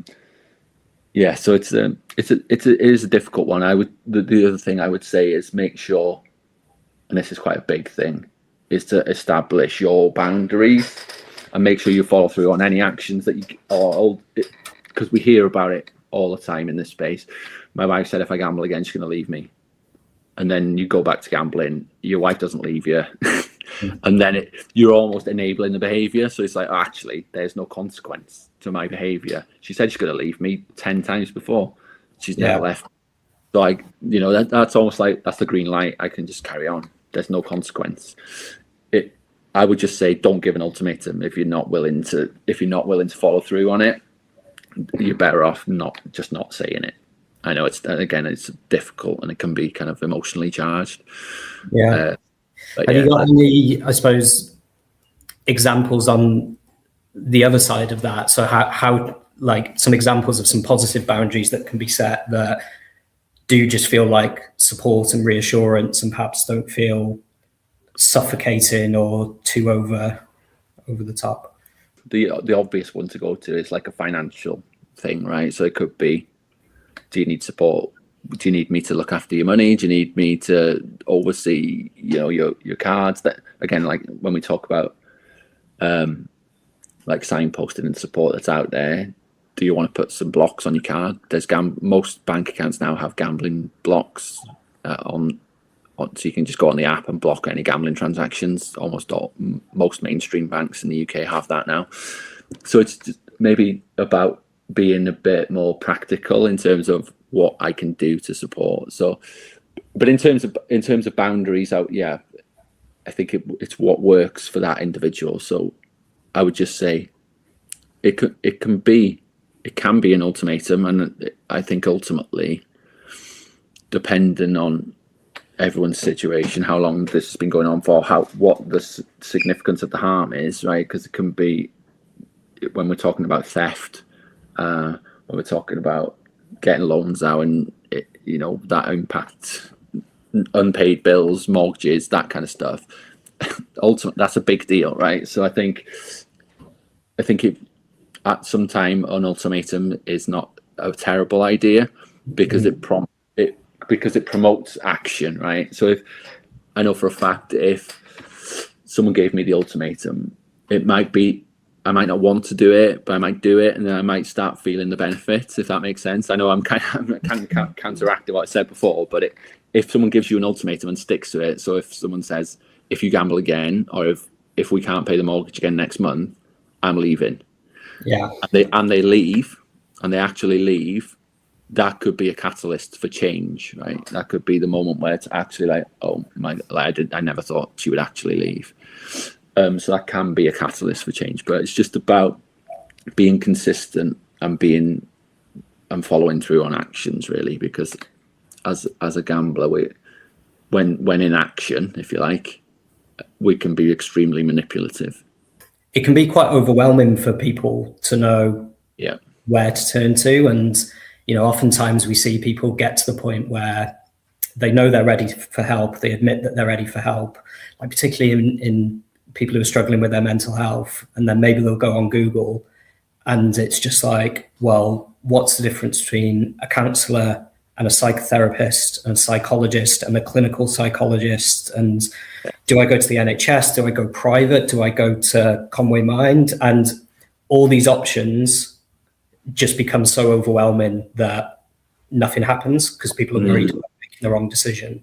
it is a difficult one. The other thing I would say is make sure, and this is quite a big thing, is to establish your boundaries and make sure you follow through on any actions that because we hear about it all the time in this space. My wife said, if I gamble again, she's going to leave me. And then you go back to gambling, your wife doesn't leave you. And then you're almost enabling the behavior. So it's like, oh, actually, there's no consequence to my behavior. She said she's going to leave me 10 times before. She's never left. So that's almost like, that's the green light. I can just carry on. There's no consequence. I would just say, don't give an ultimatum if you're not willing to follow through on it. You're better off not saying it. I know it's difficult and it can be kind of emotionally charged. Yeah. Have you got any, I suppose, examples on the other side of that? So how like some examples of some positive boundaries that can be set that do just feel like support and reassurance and perhaps don't feel suffocating or too over the top? The obvious one to go to is like a financial thing, right? So it could be, do you need support? Do you need me to look after your money? Do you need me to oversee, your cards? That again, like when we talk about like signposting and support that's out there, do you want to put some blocks on your card? There's most bank accounts now have gambling blocks on, so you can just go on the app and block any gambling transactions. Most mainstream banks in the UK have that now. So it's just maybe about being a bit more practical in terms of what I can do to support. So, but in terms of boundaries, I think it's what works for that individual. So I would just say it can be an ultimatum, and I think ultimately, depending on everyone's situation, how long this has been going on for, what the significance of the harm is, right? Because it can be, when we're talking about theft, when we're talking about getting loans out, and that impacts unpaid bills, mortgages, that kind of stuff. Ultimately, that's a big deal, right? So I think at some time an ultimatum is not a terrible idea because it promotes action, right? So if I know for a fact, if someone gave me the ultimatum, it might be, I might not want to do it, but I might do it, and then I might start feeling the benefits, if that makes sense. I know I'm kind of counteracting what I said before, but if someone gives you an ultimatum and sticks to it, so if someone says, if you gamble again, or if we can't pay the mortgage again next month, I'm leaving. Yeah. And they leave, and they actually leave, that could be a catalyst for change, right? That could be the moment where it's actually like, oh my, I never thought she would actually leave. So that can be a catalyst for change, but it's just about being consistent and following through on actions, really, because as a gambler, when in action, if you like, we can be extremely manipulative. It can be quite overwhelming for people to know where to turn to, and oftentimes we see people get to the point where they know they're ready for help. They admit that they're ready for help, like particularly in people who are struggling with their mental health, and then maybe they'll go on Google and it's just like, well, what's the difference between a counselor and a psychotherapist and a psychologist and a clinical psychologist? And do I go to the NHS? Do I go private? Do I go to Conway Mind? And all these options just become so overwhelming that nothing happens because people are worried about making the wrong decision.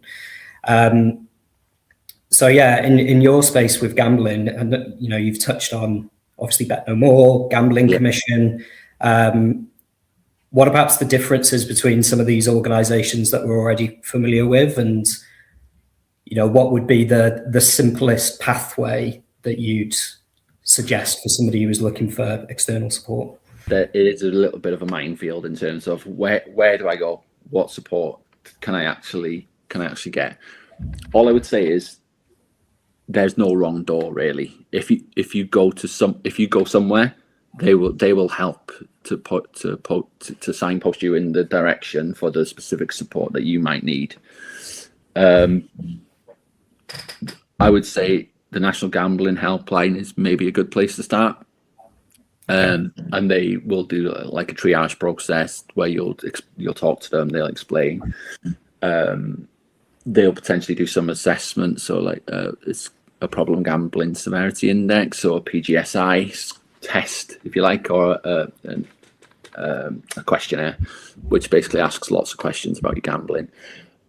So yeah, in your space with gambling, and you've touched on obviously Bet No More, Gambling Commission. What about the differences between some of these organizations that we're already familiar with, and what would be the simplest pathway that you'd suggest for somebody who is looking for external support? It is a little bit of a minefield in terms of where do I go? What support can I actually get? All I would say is there's no wrong door, really. If you go somewhere, they will help to signpost you in the direction for the specific support that you might need. I would say the National Gambling Helpline is maybe a good place to start. And they will do like a triage process where you'll talk to them, they'll explain. They'll potentially do some assessment, so like it's a problem gambling severity index or a PGSI test, if you like, or a questionnaire, which basically asks lots of questions about your gambling.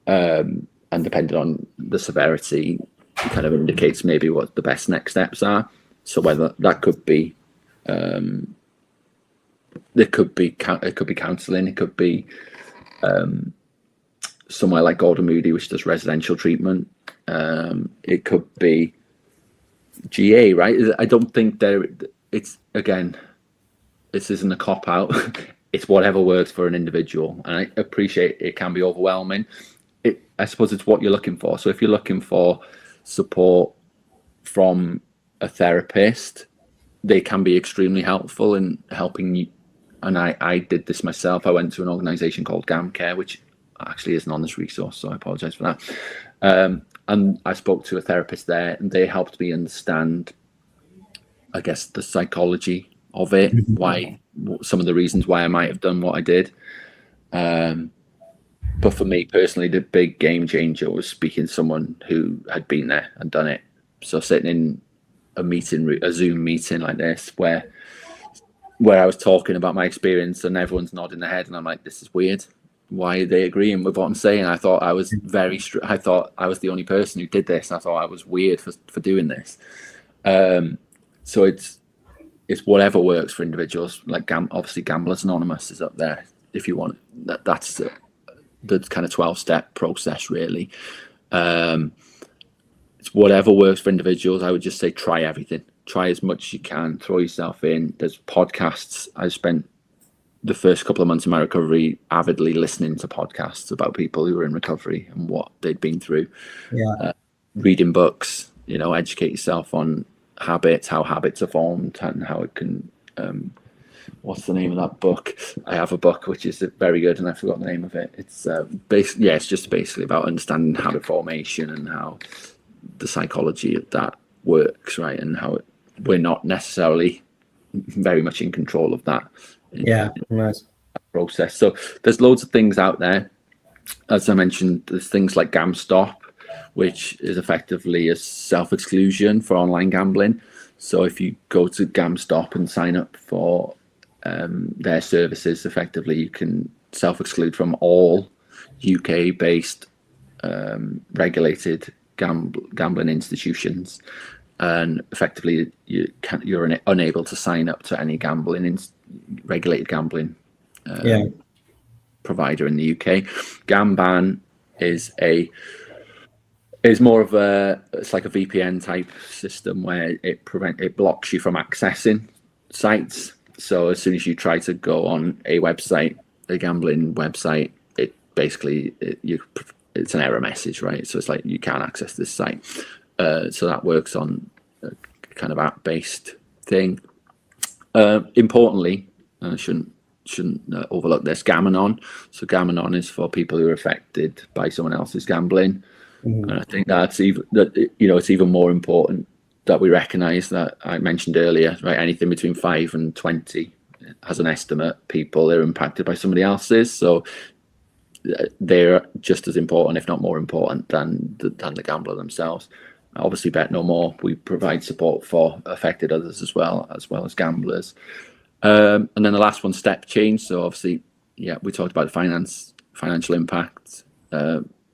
And depending on the severity, it kind of indicates maybe what the best next steps are. So whether that could be, it could be counselling, it could be somewhere like Gordon Moody, which does residential treatment. It could be GA, right? I don't think it's, again, this isn't a cop out. It's whatever works for an individual. And I appreciate it can be overwhelming. I suppose it's what you're looking for. So if you're looking for support from a therapist, they can be extremely helpful in helping you. And I did this myself. I went to an organization called Gamcare, which actually isn't on this resource, so I apologize for that. And I spoke to a therapist there, and they helped me understand, I guess, the psychology of it, why, some of the reasons why I might have done what I did. But for me personally, the big game changer was speaking to someone who had been there and done it. So sitting in a Zoom meeting like this, where I was talking about my experience and everyone's nodding their head, and I'm like, this is weird. Why are they agreeing with what I'm saying? I thought I was I thought I was the only person who did this. And I thought I was weird for doing this. So it's whatever works for individuals. Like obviously Gamblers Anonymous is up there if you want. That's the kind of 12-step process, really. It's whatever works for individuals. I would just say try everything. Try as much as you can. Throw yourself in. There's podcasts. I spent the first couple of months of my recovery avidly listening to podcasts about people who were in recovery and what they'd been through. Reading books, educate yourself on habits, how habits are formed, and how it can what's the name of that book? I have a book which is very good and I forgot the name of it. It's it's just basically about understanding habit formation and how the psychology of that works, right? And how we're not necessarily very much in control of that. Nice process. So there's loads of things out there. As I mentioned, there's things like GamStop, which is effectively a self-exclusion for online gambling. So if you go to GamStop and sign up for their services, effectively you can self-exclude from all UK-based regulated gambling institutions, and effectively you're unable to sign up to any regulated gambling provider in the UK. Gamban is more of it's like a VPN type system where it blocks you from accessing sites. So as soon as you try to go on a gambling website, it basically it's an error message, right? So it's like you can't access this site. So that works on a kind of app-based thing. Importantly, I shouldn't overlook this, Gamanon. So Gamanon is for people who are affected by someone else's gambling. And I think it's even more important that we recognise that I mentioned earlier, right? Anything between 5 and 20 as an estimate, people are impacted by somebody else's. So they're just as important, if not more important, than the gambler themselves. Obviously, Bet No More, we provide support for affected others as well as gamblers. And then the last one, Step Change. So obviously, we talked about the financial impact.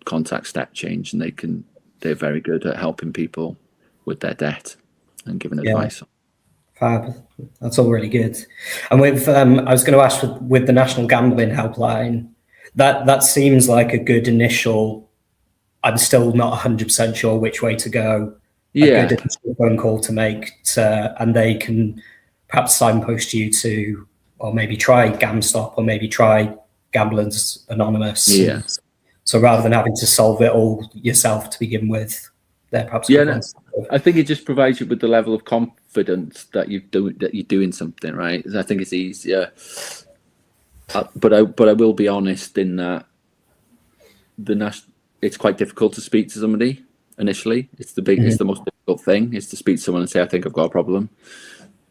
Contact Step Change, and they're very good at helping people with their debt and giving advice. Fab. That's all really good. And with I was going to ask with the National Gambling Helpline, that seems like a good initial. I'm still not 100% sure which way to go. A good initial phone call to make, and they can perhaps signpost you to, or maybe try GamStop, or maybe try Gamblers Anonymous. Yeah. So rather than having to solve it all yourself to begin with, they're perhaps I think it just provides you with the level of confidence that you're doing something right. I think it's easier, but I will be honest in that it's quite difficult to speak to somebody initially. It's the most difficult thing is to speak to someone and say, I think I've got a problem.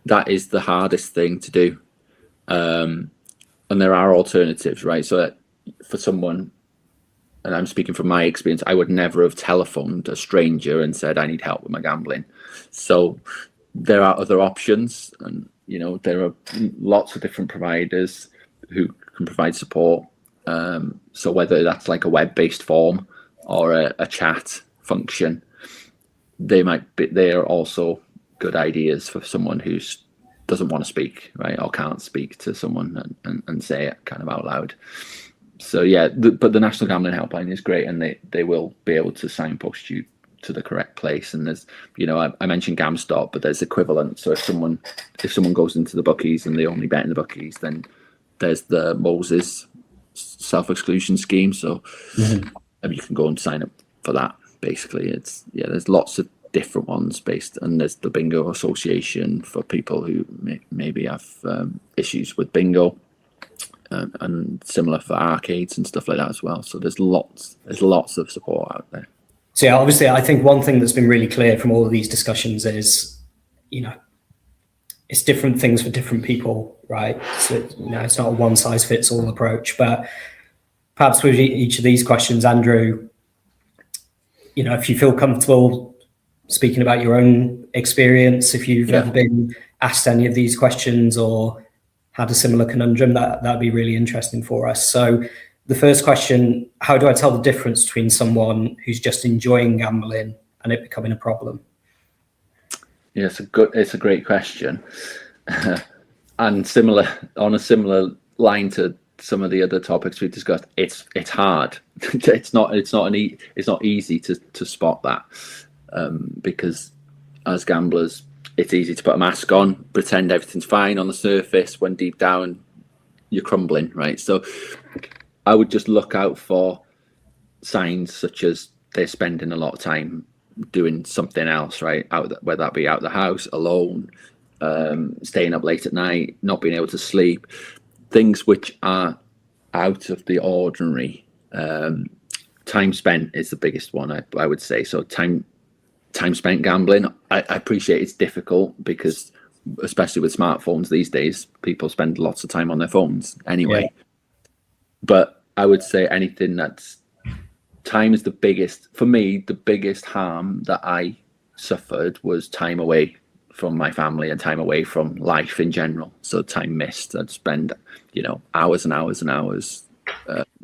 That is the hardest thing to do, and there are alternatives, right? So that for someone, and I'm speaking from my experience, I would never have telephoned a stranger and said, I need help with my gambling. So there are other options, and there are lots of different providers. who can provide support. So whether that's like a web-based form or a chat function, they are also good ideas for someone who doesn't want to speak, right, or can't speak to someone and say it kind of out loud. So yeah, but the National Gambling Helpline is great, and they will be able to signpost you to the correct place. And there's, I mentioned GamStop, but there's equivalent. So if someone goes into the bookies and they only bet in the bookies, then there's the Moses self-exclusion scheme. So you can go and sign up for that. Basically, there's lots of different ones based, and there's the Bingo Association for people who maybe have issues with bingo, and similar for arcades and stuff like that as well. So there's lots of support out there. So yeah, obviously, I think one thing that's been really clear from all of these discussions is, it's different things for different people, right? So it's not a one size fits all approach. But perhaps with each of these questions, Andrew, if you feel comfortable speaking about your own experience, if you've ever been asked any of these questions or had a similar conundrum, that'd be really interesting for us. So the first question: how do I tell the difference between someone who's just enjoying gambling and it becoming a problem? Yeah, it's a great question, and on a similar line to some of the other topics we've discussed. It's hard. It's not easy to spot that, because as gamblers, it's easy to put a mask on, pretend everything's fine on the surface, when deep down you're crumbling, right? So I would just look out for signs such as they're spending a lot of time doing something else, right? Whether that be out the house, alone, staying up late at night, not being able to sleep, things which are out of the ordinary. Time spent is the biggest one, I would say. So time spent gambling. I appreciate it's difficult because, especially with smartphones these days, people spend lots of time on their phones anyway. Yeah. But I would say anything that's time is the biggest, for me, the biggest harm that I suffered was time away from my family and time away from life in general. So time missed. I'd spend, hours and hours and hours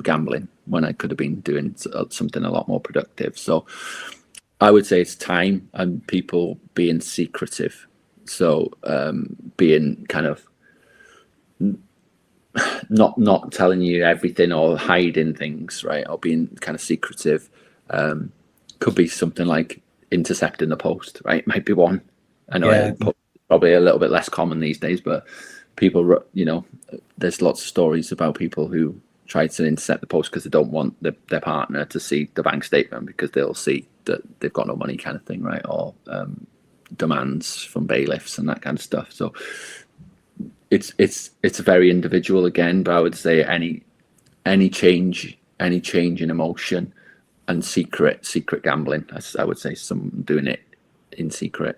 gambling when I could have been doing something a lot more productive. So I would say it's time and people being secretive. So being kind of not telling you everything or hiding things, right? Or being kind of secretive. Could be something like intercepting the post, right? Might be one. I know probably a little bit less common these days, but people, there's lots of stories about people who try to intercept the post because they don't want their partner to see the bank statement because they'll see that they've got no money, kind of thing, right? Or demands from bailiffs and that kind of stuff. So it's very individual again, but I would say any change in emotion and secret gambling, I would say someone doing it in secret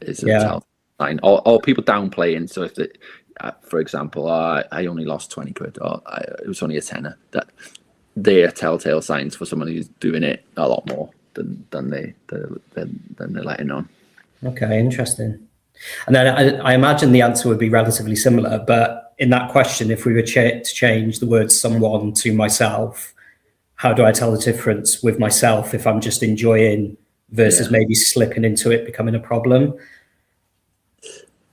is a telltale sign. Or people downplaying. So if for example, I only lost 20 quid, or it was only a tenner, that they are telltale signs for someone who's doing it a lot more than they're letting on. Okay, interesting. And then I imagine the answer would be relatively similar, but in that question, if we were to change the word someone to myself, how do I tell the difference with myself if I'm just enjoying versus maybe slipping into it becoming a problem?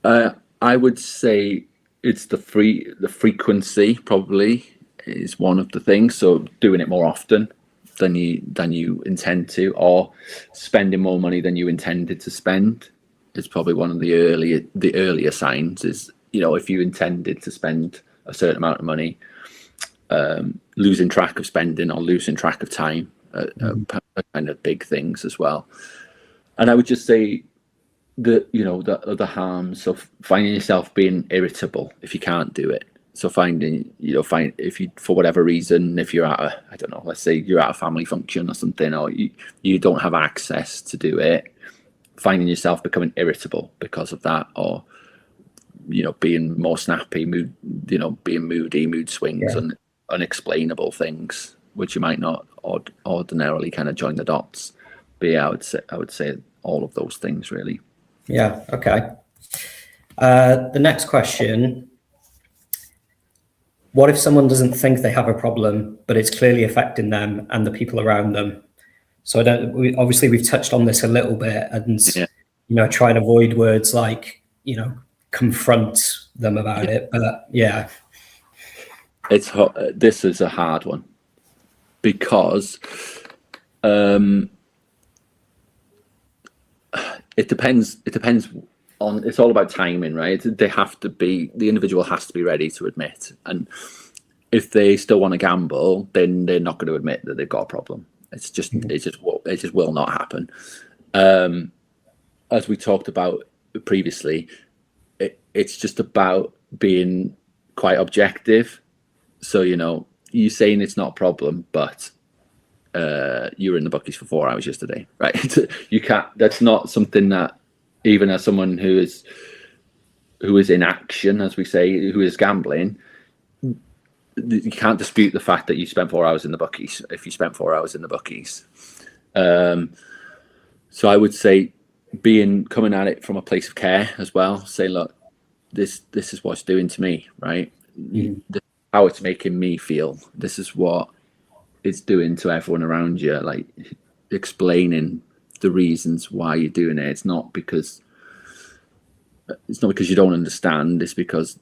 I would say it's the frequency probably is one of the things. So doing it more often than you intend to, or spending more money than you intended to spend is probably one of the earlier signs. Is, if you intended to spend a certain amount of money, losing track of spending or losing track of time are kind of big things as well. And I would just say the other harms of finding yourself being irritable if you can't do it. So if you, for whatever reason, if you're at let's say you're at a family function or something, or you don't have access to do it, finding yourself becoming irritable because of that, or being more snappy, being moody, mood swings, and unexplainable things which you might not ordinarily kind of join the dots. But yeah, I would say all of those things really. Yeah. Okay. The next question: what if someone doesn't think they have a problem, but it's clearly affecting them and the people around them? So obviously we've touched on this a little bit, and try and avoid words like, confront them about it. But yeah, it's this is a hard one, because it depends on, it's all about timing, right? The individual has to be ready to admit, and if they still want to gamble, then they're not going to admit that they've got a problem. It just will not happen. As we talked about previously, it's just about being quite objective. So, you saying it's not a problem, but you were in the bookies for 4 hours yesterday, right? You can't. That's not something that, even as someone who is in action, as we say, who is gambling, you can't dispute the fact that you spent 4 hours in the bookies. If you spent 4 hours in the bookies, so I would say coming at it from a place of care as well. Say, look, this is what it's doing to me, right? This is how it's making me feel. This is what it's doing to everyone around you. Like, explaining the reasons why you're doing it. It's not because you don't understand. It's because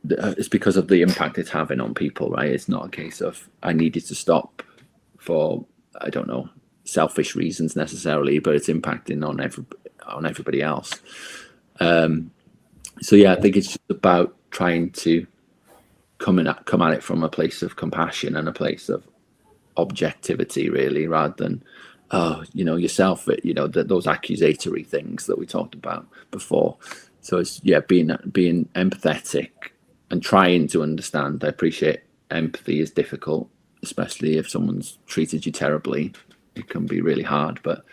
of the impact it's having on people, right? It's not a case of I needed to stop for, I don't know, selfish reasons necessarily, but it's impacting on everybody else. So yeah, I think it's just about trying to come at it from a place of compassion and a place of objectivity, really, rather than yourself, those accusatory things that we talked about before. So it's being empathetic and trying to understand. I appreciate empathy is difficult, especially if someone's treated you terribly. It can be really hard, but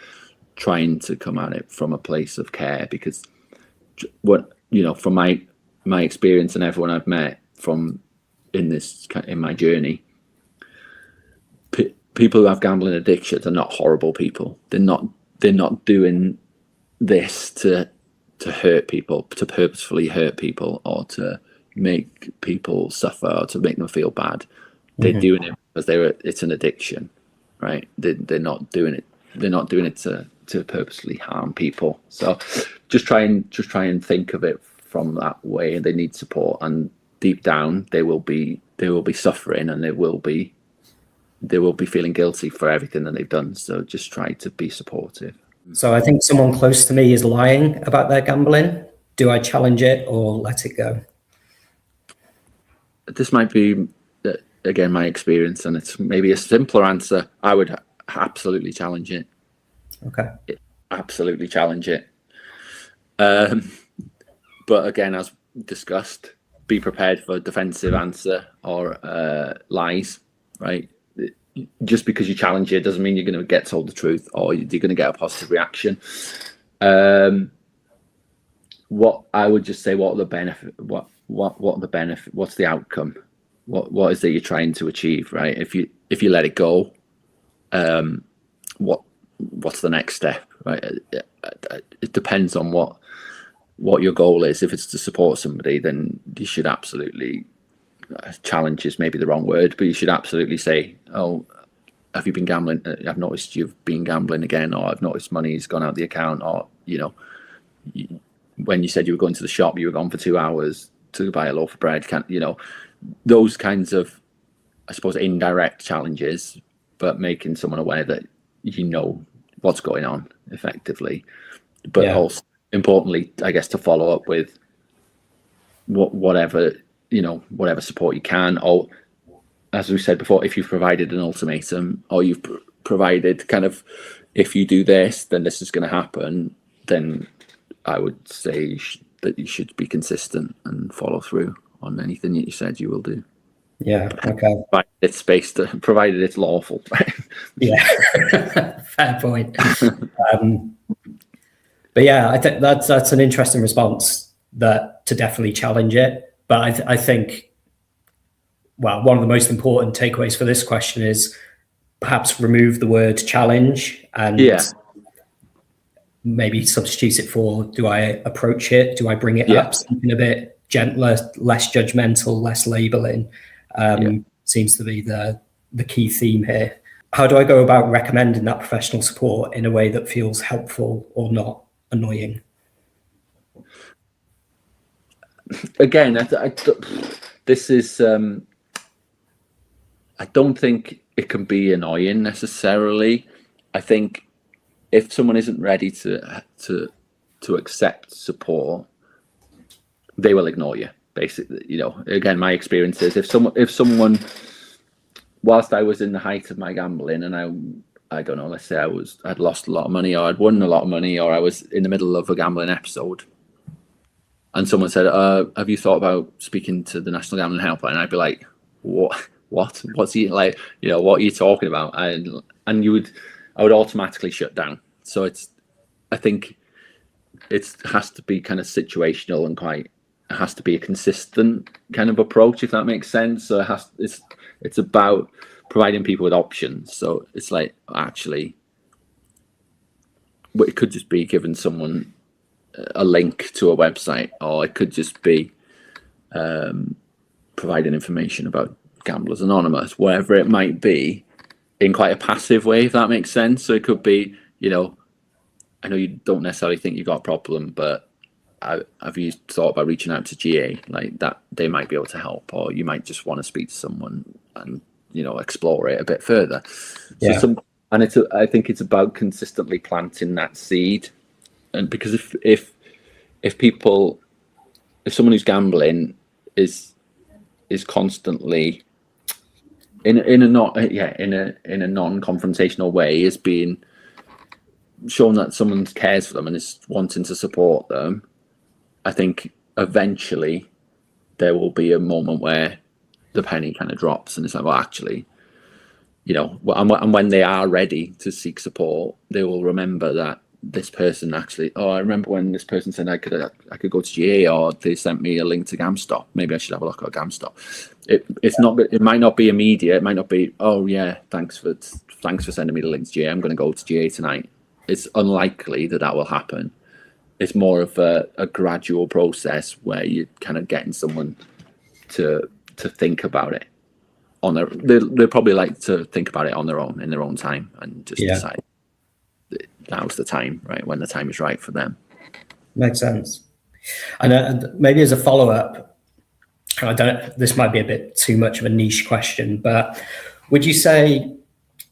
trying to come at it from a place of care, because from my experience and everyone I've met in my journey, people who have gambling addictions are not horrible people. They're not doing this to hurt people, to purposefully hurt people, or to make people suffer, or to make them feel bad. They're doing it because it's an addiction, right? They're not doing it. They're not doing it to purposely harm people. So just try and think of it from that way. And they need support, and deep down they will be suffering, and they will be feeling guilty for everything that they've done. So just try to be supportive. So I think someone close to me is lying about their gambling. Do I challenge it or let it go? This might be, again, my experience, and it's maybe a simpler answer. I would absolutely challenge it. Okay. Absolutely challenge it. But again, as discussed, be prepared for a defensive answer or lies, right? Just because you challenge it doesn't mean you're going to get told the truth or you're going to get a positive reaction. What I would just say, what are the benefit? What the benefit? What's the outcome? What is it you're trying to achieve, right? If you let it go, what's the next step, right? It depends on what your goal is. If it's to support somebody, then you should absolutely, challenge is maybe the wrong word, but you should absolutely say, oh, have you been gambling? I've noticed you've been gambling again, or I've noticed money's gone out the account, or when you said you were going to the shop, you were gone for 2 hours to buy a loaf of bread. Those kinds of, I suppose, indirect challenges, but making someone aware that what's going on effectively. But also importantly, I guess, to follow up with whatever support you can, or as we said before, if you've provided an ultimatum, or you've provided kind of, if you do this, then this is going to happen, then I would say that you should be consistent and follow through on anything that you said you will do. Yeah. Okay. Provided it's lawful. Yeah. Fair point. But yeah, I think that's an interesting response, that to definitely challenge it. But I think, well, one of the most important takeaways for this question is perhaps remove the word challenge and maybe substitute it for, do I approach it? Do I bring it up? Something a bit gentler, less judgmental, less labeling. seems to be the key theme here. How do I go about recommending that professional support in a way that feels helpful or not annoying? Again, this is, I don't think it can be annoying necessarily. I think if someone isn't ready to accept support, they will ignore you. Basically, again, my experience is if someone, whilst I was in the height of my gambling and I don't know, let's say I'd lost a lot of money or I'd won a lot of money or I was in the middle of a gambling episode, and someone said, have you thought about speaking to the National Gambling Helpline? I'd be like, what? What's he like? What are you talking about? And I would automatically shut down. So I think it has to be kind of situational and it has to be a consistent kind of approach, if that makes sense. So it's about providing people with options. So it's like, actually, it could just be giving someone a link to a website, or it could just be providing information about Gamblers Anonymous, wherever it might be, in quite a passive way, if that makes sense. So it could be, I know you don't necessarily think you got a problem, but have you thought about reaching out to GA? Like that, they might be able to help, or you might just want to speak to someone and explore it a bit further. Yeah. So I think it's about consistently planting that seed. And because if someone who's gambling is constantly in a non-confrontational way is being shown that someone cares for them and is wanting to support them, I think eventually there will be a moment where the penny kind of drops and it's like, well, actually, and when they are ready to seek support, they will remember that this person actually, I remember when this person said I could go to GA, or they sent me a link to GamStop. Maybe I should have a look at GamStop. It might not be immediate. It might not be, oh yeah, thanks for sending me the link to GA. I'm going to go to GA tonight. It's unlikely that will happen. It's more of a gradual process where you're kind of getting someone to think about it on their. They probably like to think about it on their own, in their own time, and just decide now's the time, right? When the time is right for them. Makes sense. And maybe as a follow-up, this might be a bit too much of a niche question, but would you say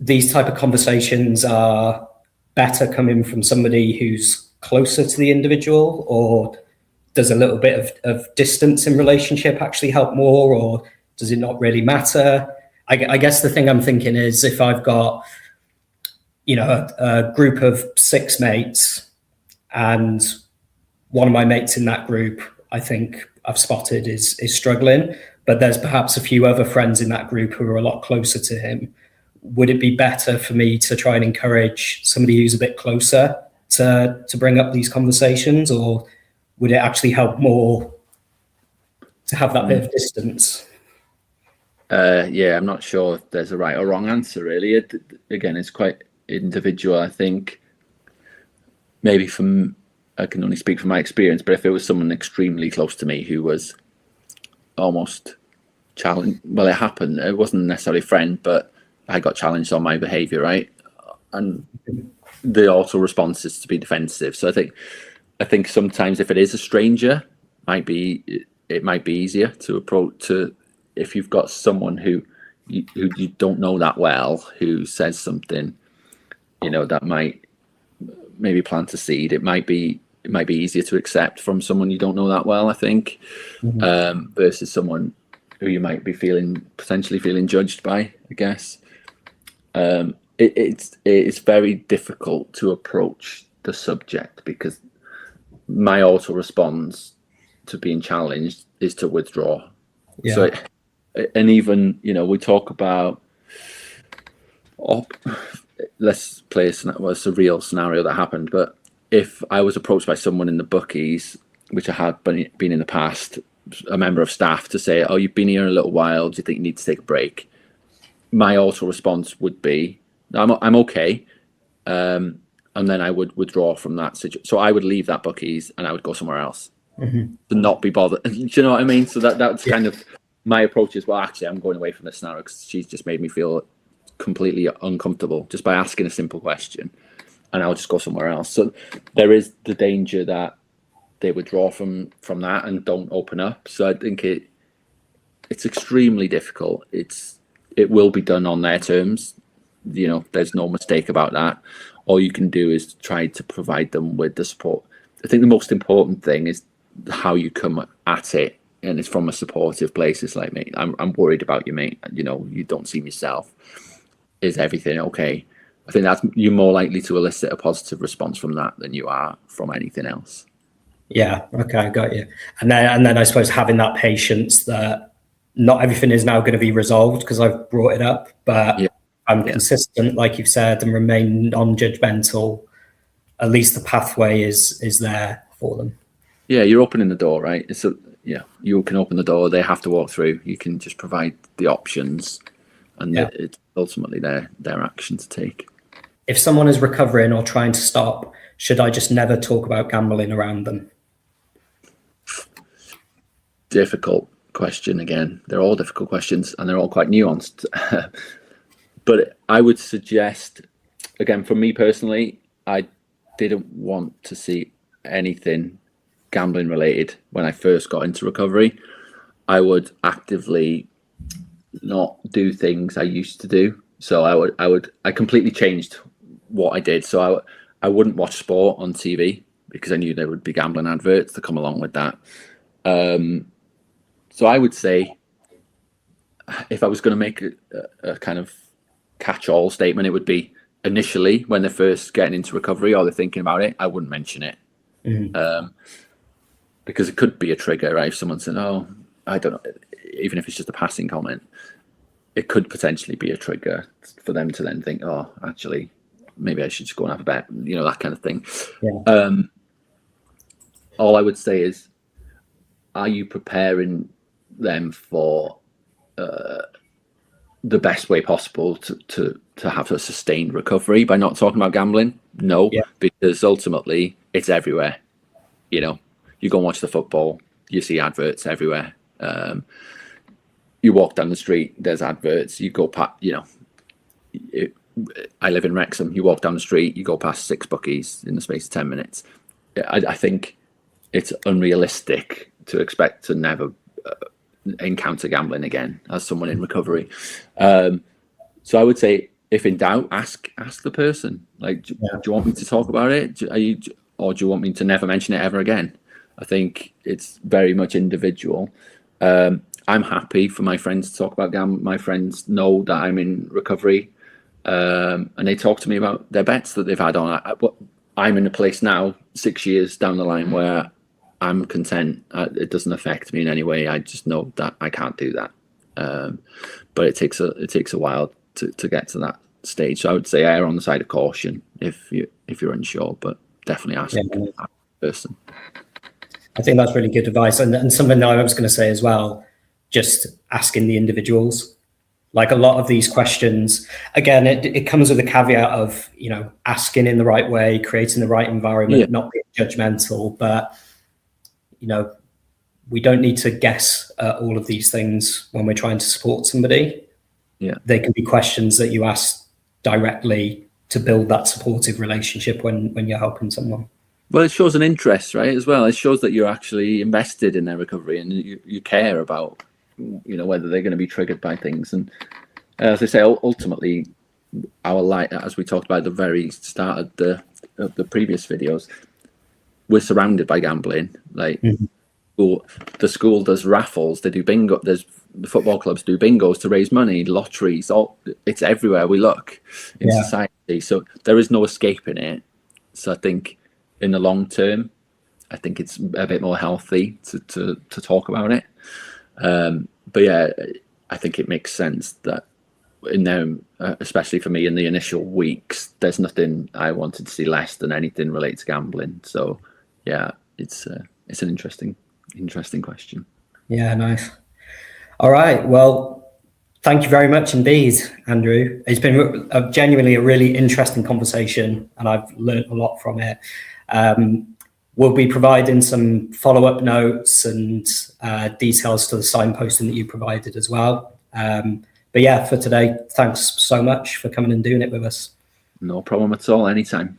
these type of conversations are better coming from somebody who's closer to the individual, or does a little bit of distance in relationship actually help more, or does it not really matter? I guess the thing I'm thinking is, if I've got a group of 6 mates, and one of my mates in that group, I think I've spotted is struggling, but there's perhaps a few other friends in that group who are a lot closer to him. Would it be better for me to try and encourage somebody who's a bit closer to bring up these conversations, or would it actually help more to have that bit of distance? I'm not sure if there's a right or wrong answer, really. Again, it's quite individual. I think maybe I can only speak from my experience, but if it was someone extremely close to me who was almost challenged, well, it happened. It wasn't necessarily a friend, but I got challenged on my behavior, right? And the auto response is to be defensive. So I think sometimes if it is a stranger, it might be easier to approach if you've got someone who you don't know that well, who says something, that might maybe plant a seed. It might be easier to accept from someone you don't know that well, I think, versus someone who you might be potentially feeling judged by, I guess. It's very difficult to approach the subject, because my auto response to being challenged is to withdraw. Yeah. So and even we talk about let's play a real scenario that happened, but if I was approached by someone in the bookies, which I had been in the past, a member of staff, to say, oh, you've been here a little while, do you think you need to take a break? My auto response would be, I'm okay, and then I would withdraw from that situation. So I would leave that bookies and I would go somewhere else to not be bothered. Do you know what I mean? So that's kind of my approach is, well, actually, I'm going away from this scenario because she's just made me feel completely uncomfortable just by asking a simple question, and I'll just go somewhere else. So there is the danger that they withdraw from that and don't open up. So I think it's extremely difficult. It will be done on their terms. There's no mistake about that. All you can do is try to provide them with the support. I think the most important thing is how you come at it, and it's from a supportive place. It's like, mate, I'm worried about you, mate. You don't seem yourself. Is everything okay? I think that's, you're more likely to elicit a positive response from that than you are from anything else. Yeah. Okay. I got you. And then I suppose having that patience that not everything is now going to be resolved because I've brought it up, but I'm consistent, like you've said, and remain non-judgmental. At least the pathway is there for them. Yeah, you're opening the door, right? You can open the door. They have to walk through. You can just provide the options, and it's ultimately their action to take. If someone is recovering or trying to stop, should I just never talk about gambling around them? Difficult question again. They're all difficult questions, and they're all quite nuanced. But I would suggest, again, for me personally, I didn't want to see anything gambling related when I first got into recovery. I would actively not do things I used to do. So I completely changed what I did. So I wouldn't watch sport on TV because I knew there would be gambling adverts to come along with that. So I would say, if I was going to make a kind of catch-all statement, it would be, initially when they're first getting into recovery or they're thinking about it, I wouldn't mention it. Because it could be a trigger, right? If someone said, oh, I don't know, even if it's just a passing comment, it could potentially be a trigger for them to then think, oh, actually, maybe I should just go and have a bet, that kind of thing. All I would say is, are you preparing them for the best way possible to have a sustained recovery by not talking about gambling? No, because ultimately it's everywhere. You go and watch the football, you see adverts everywhere. You walk down the street, there's adverts. You go past, I live in Wrexham. You walk down the street, you go past 6 bookies in the space of 10 minutes. I think it's unrealistic to expect to never encounter gambling again as someone in recovery. So I would say, if in doubt, ask the person, like, do you want me to talk about it? Or do you want me to never mention it ever again? I think it's very much individual. I'm happy for my friends to talk about gambling. My friends know that I'm in recovery, and they talk to me about their bets that they've had on. I'm in a place now, 6 years down the line, where I'm content. It doesn't affect me in any way. I just know that I can't do that. But it takes a while to get to that stage. So I would say err on the side of caution if you're unsure, but definitely ask the person. I think that's really good advice. And something that I was going to say as well, just asking the individuals. Like, a lot of these questions, again, it comes with a caveat of, asking in the right way, creating the right environment, not being judgmental, but we don't need to guess at all of these things when we're trying to support somebody. They can be questions that you ask directly to build that supportive relationship when you're helping someone. Well, it shows an interest, right, as well. It shows that you're actually invested in their recovery, and you care about, whether they're going to be triggered by things. And as I say, ultimately, our life, as we talked about at the very start of the previous videos, we're surrounded by gambling. Like, the school does raffles, they do bingo. The football clubs do bingos to raise money, lotteries. It's everywhere we look in society. So there is no escaping it. So I think in the long term, I think it's a bit more healthy to talk about it. But yeah, I think it makes sense that in them, especially for me in the initial weeks, there's nothing I wanted to see less than anything related to gambling. So yeah, it's an interesting question. Yeah, nice. All right. Well, thank you very much indeed, Andrew. It's been genuinely a really interesting conversation, and I've learned a lot from it. We'll be providing some follow-up notes and details to the signposting that you provided as well. But yeah, for today, thanks so much for coming and doing it with us. No problem at all, anytime.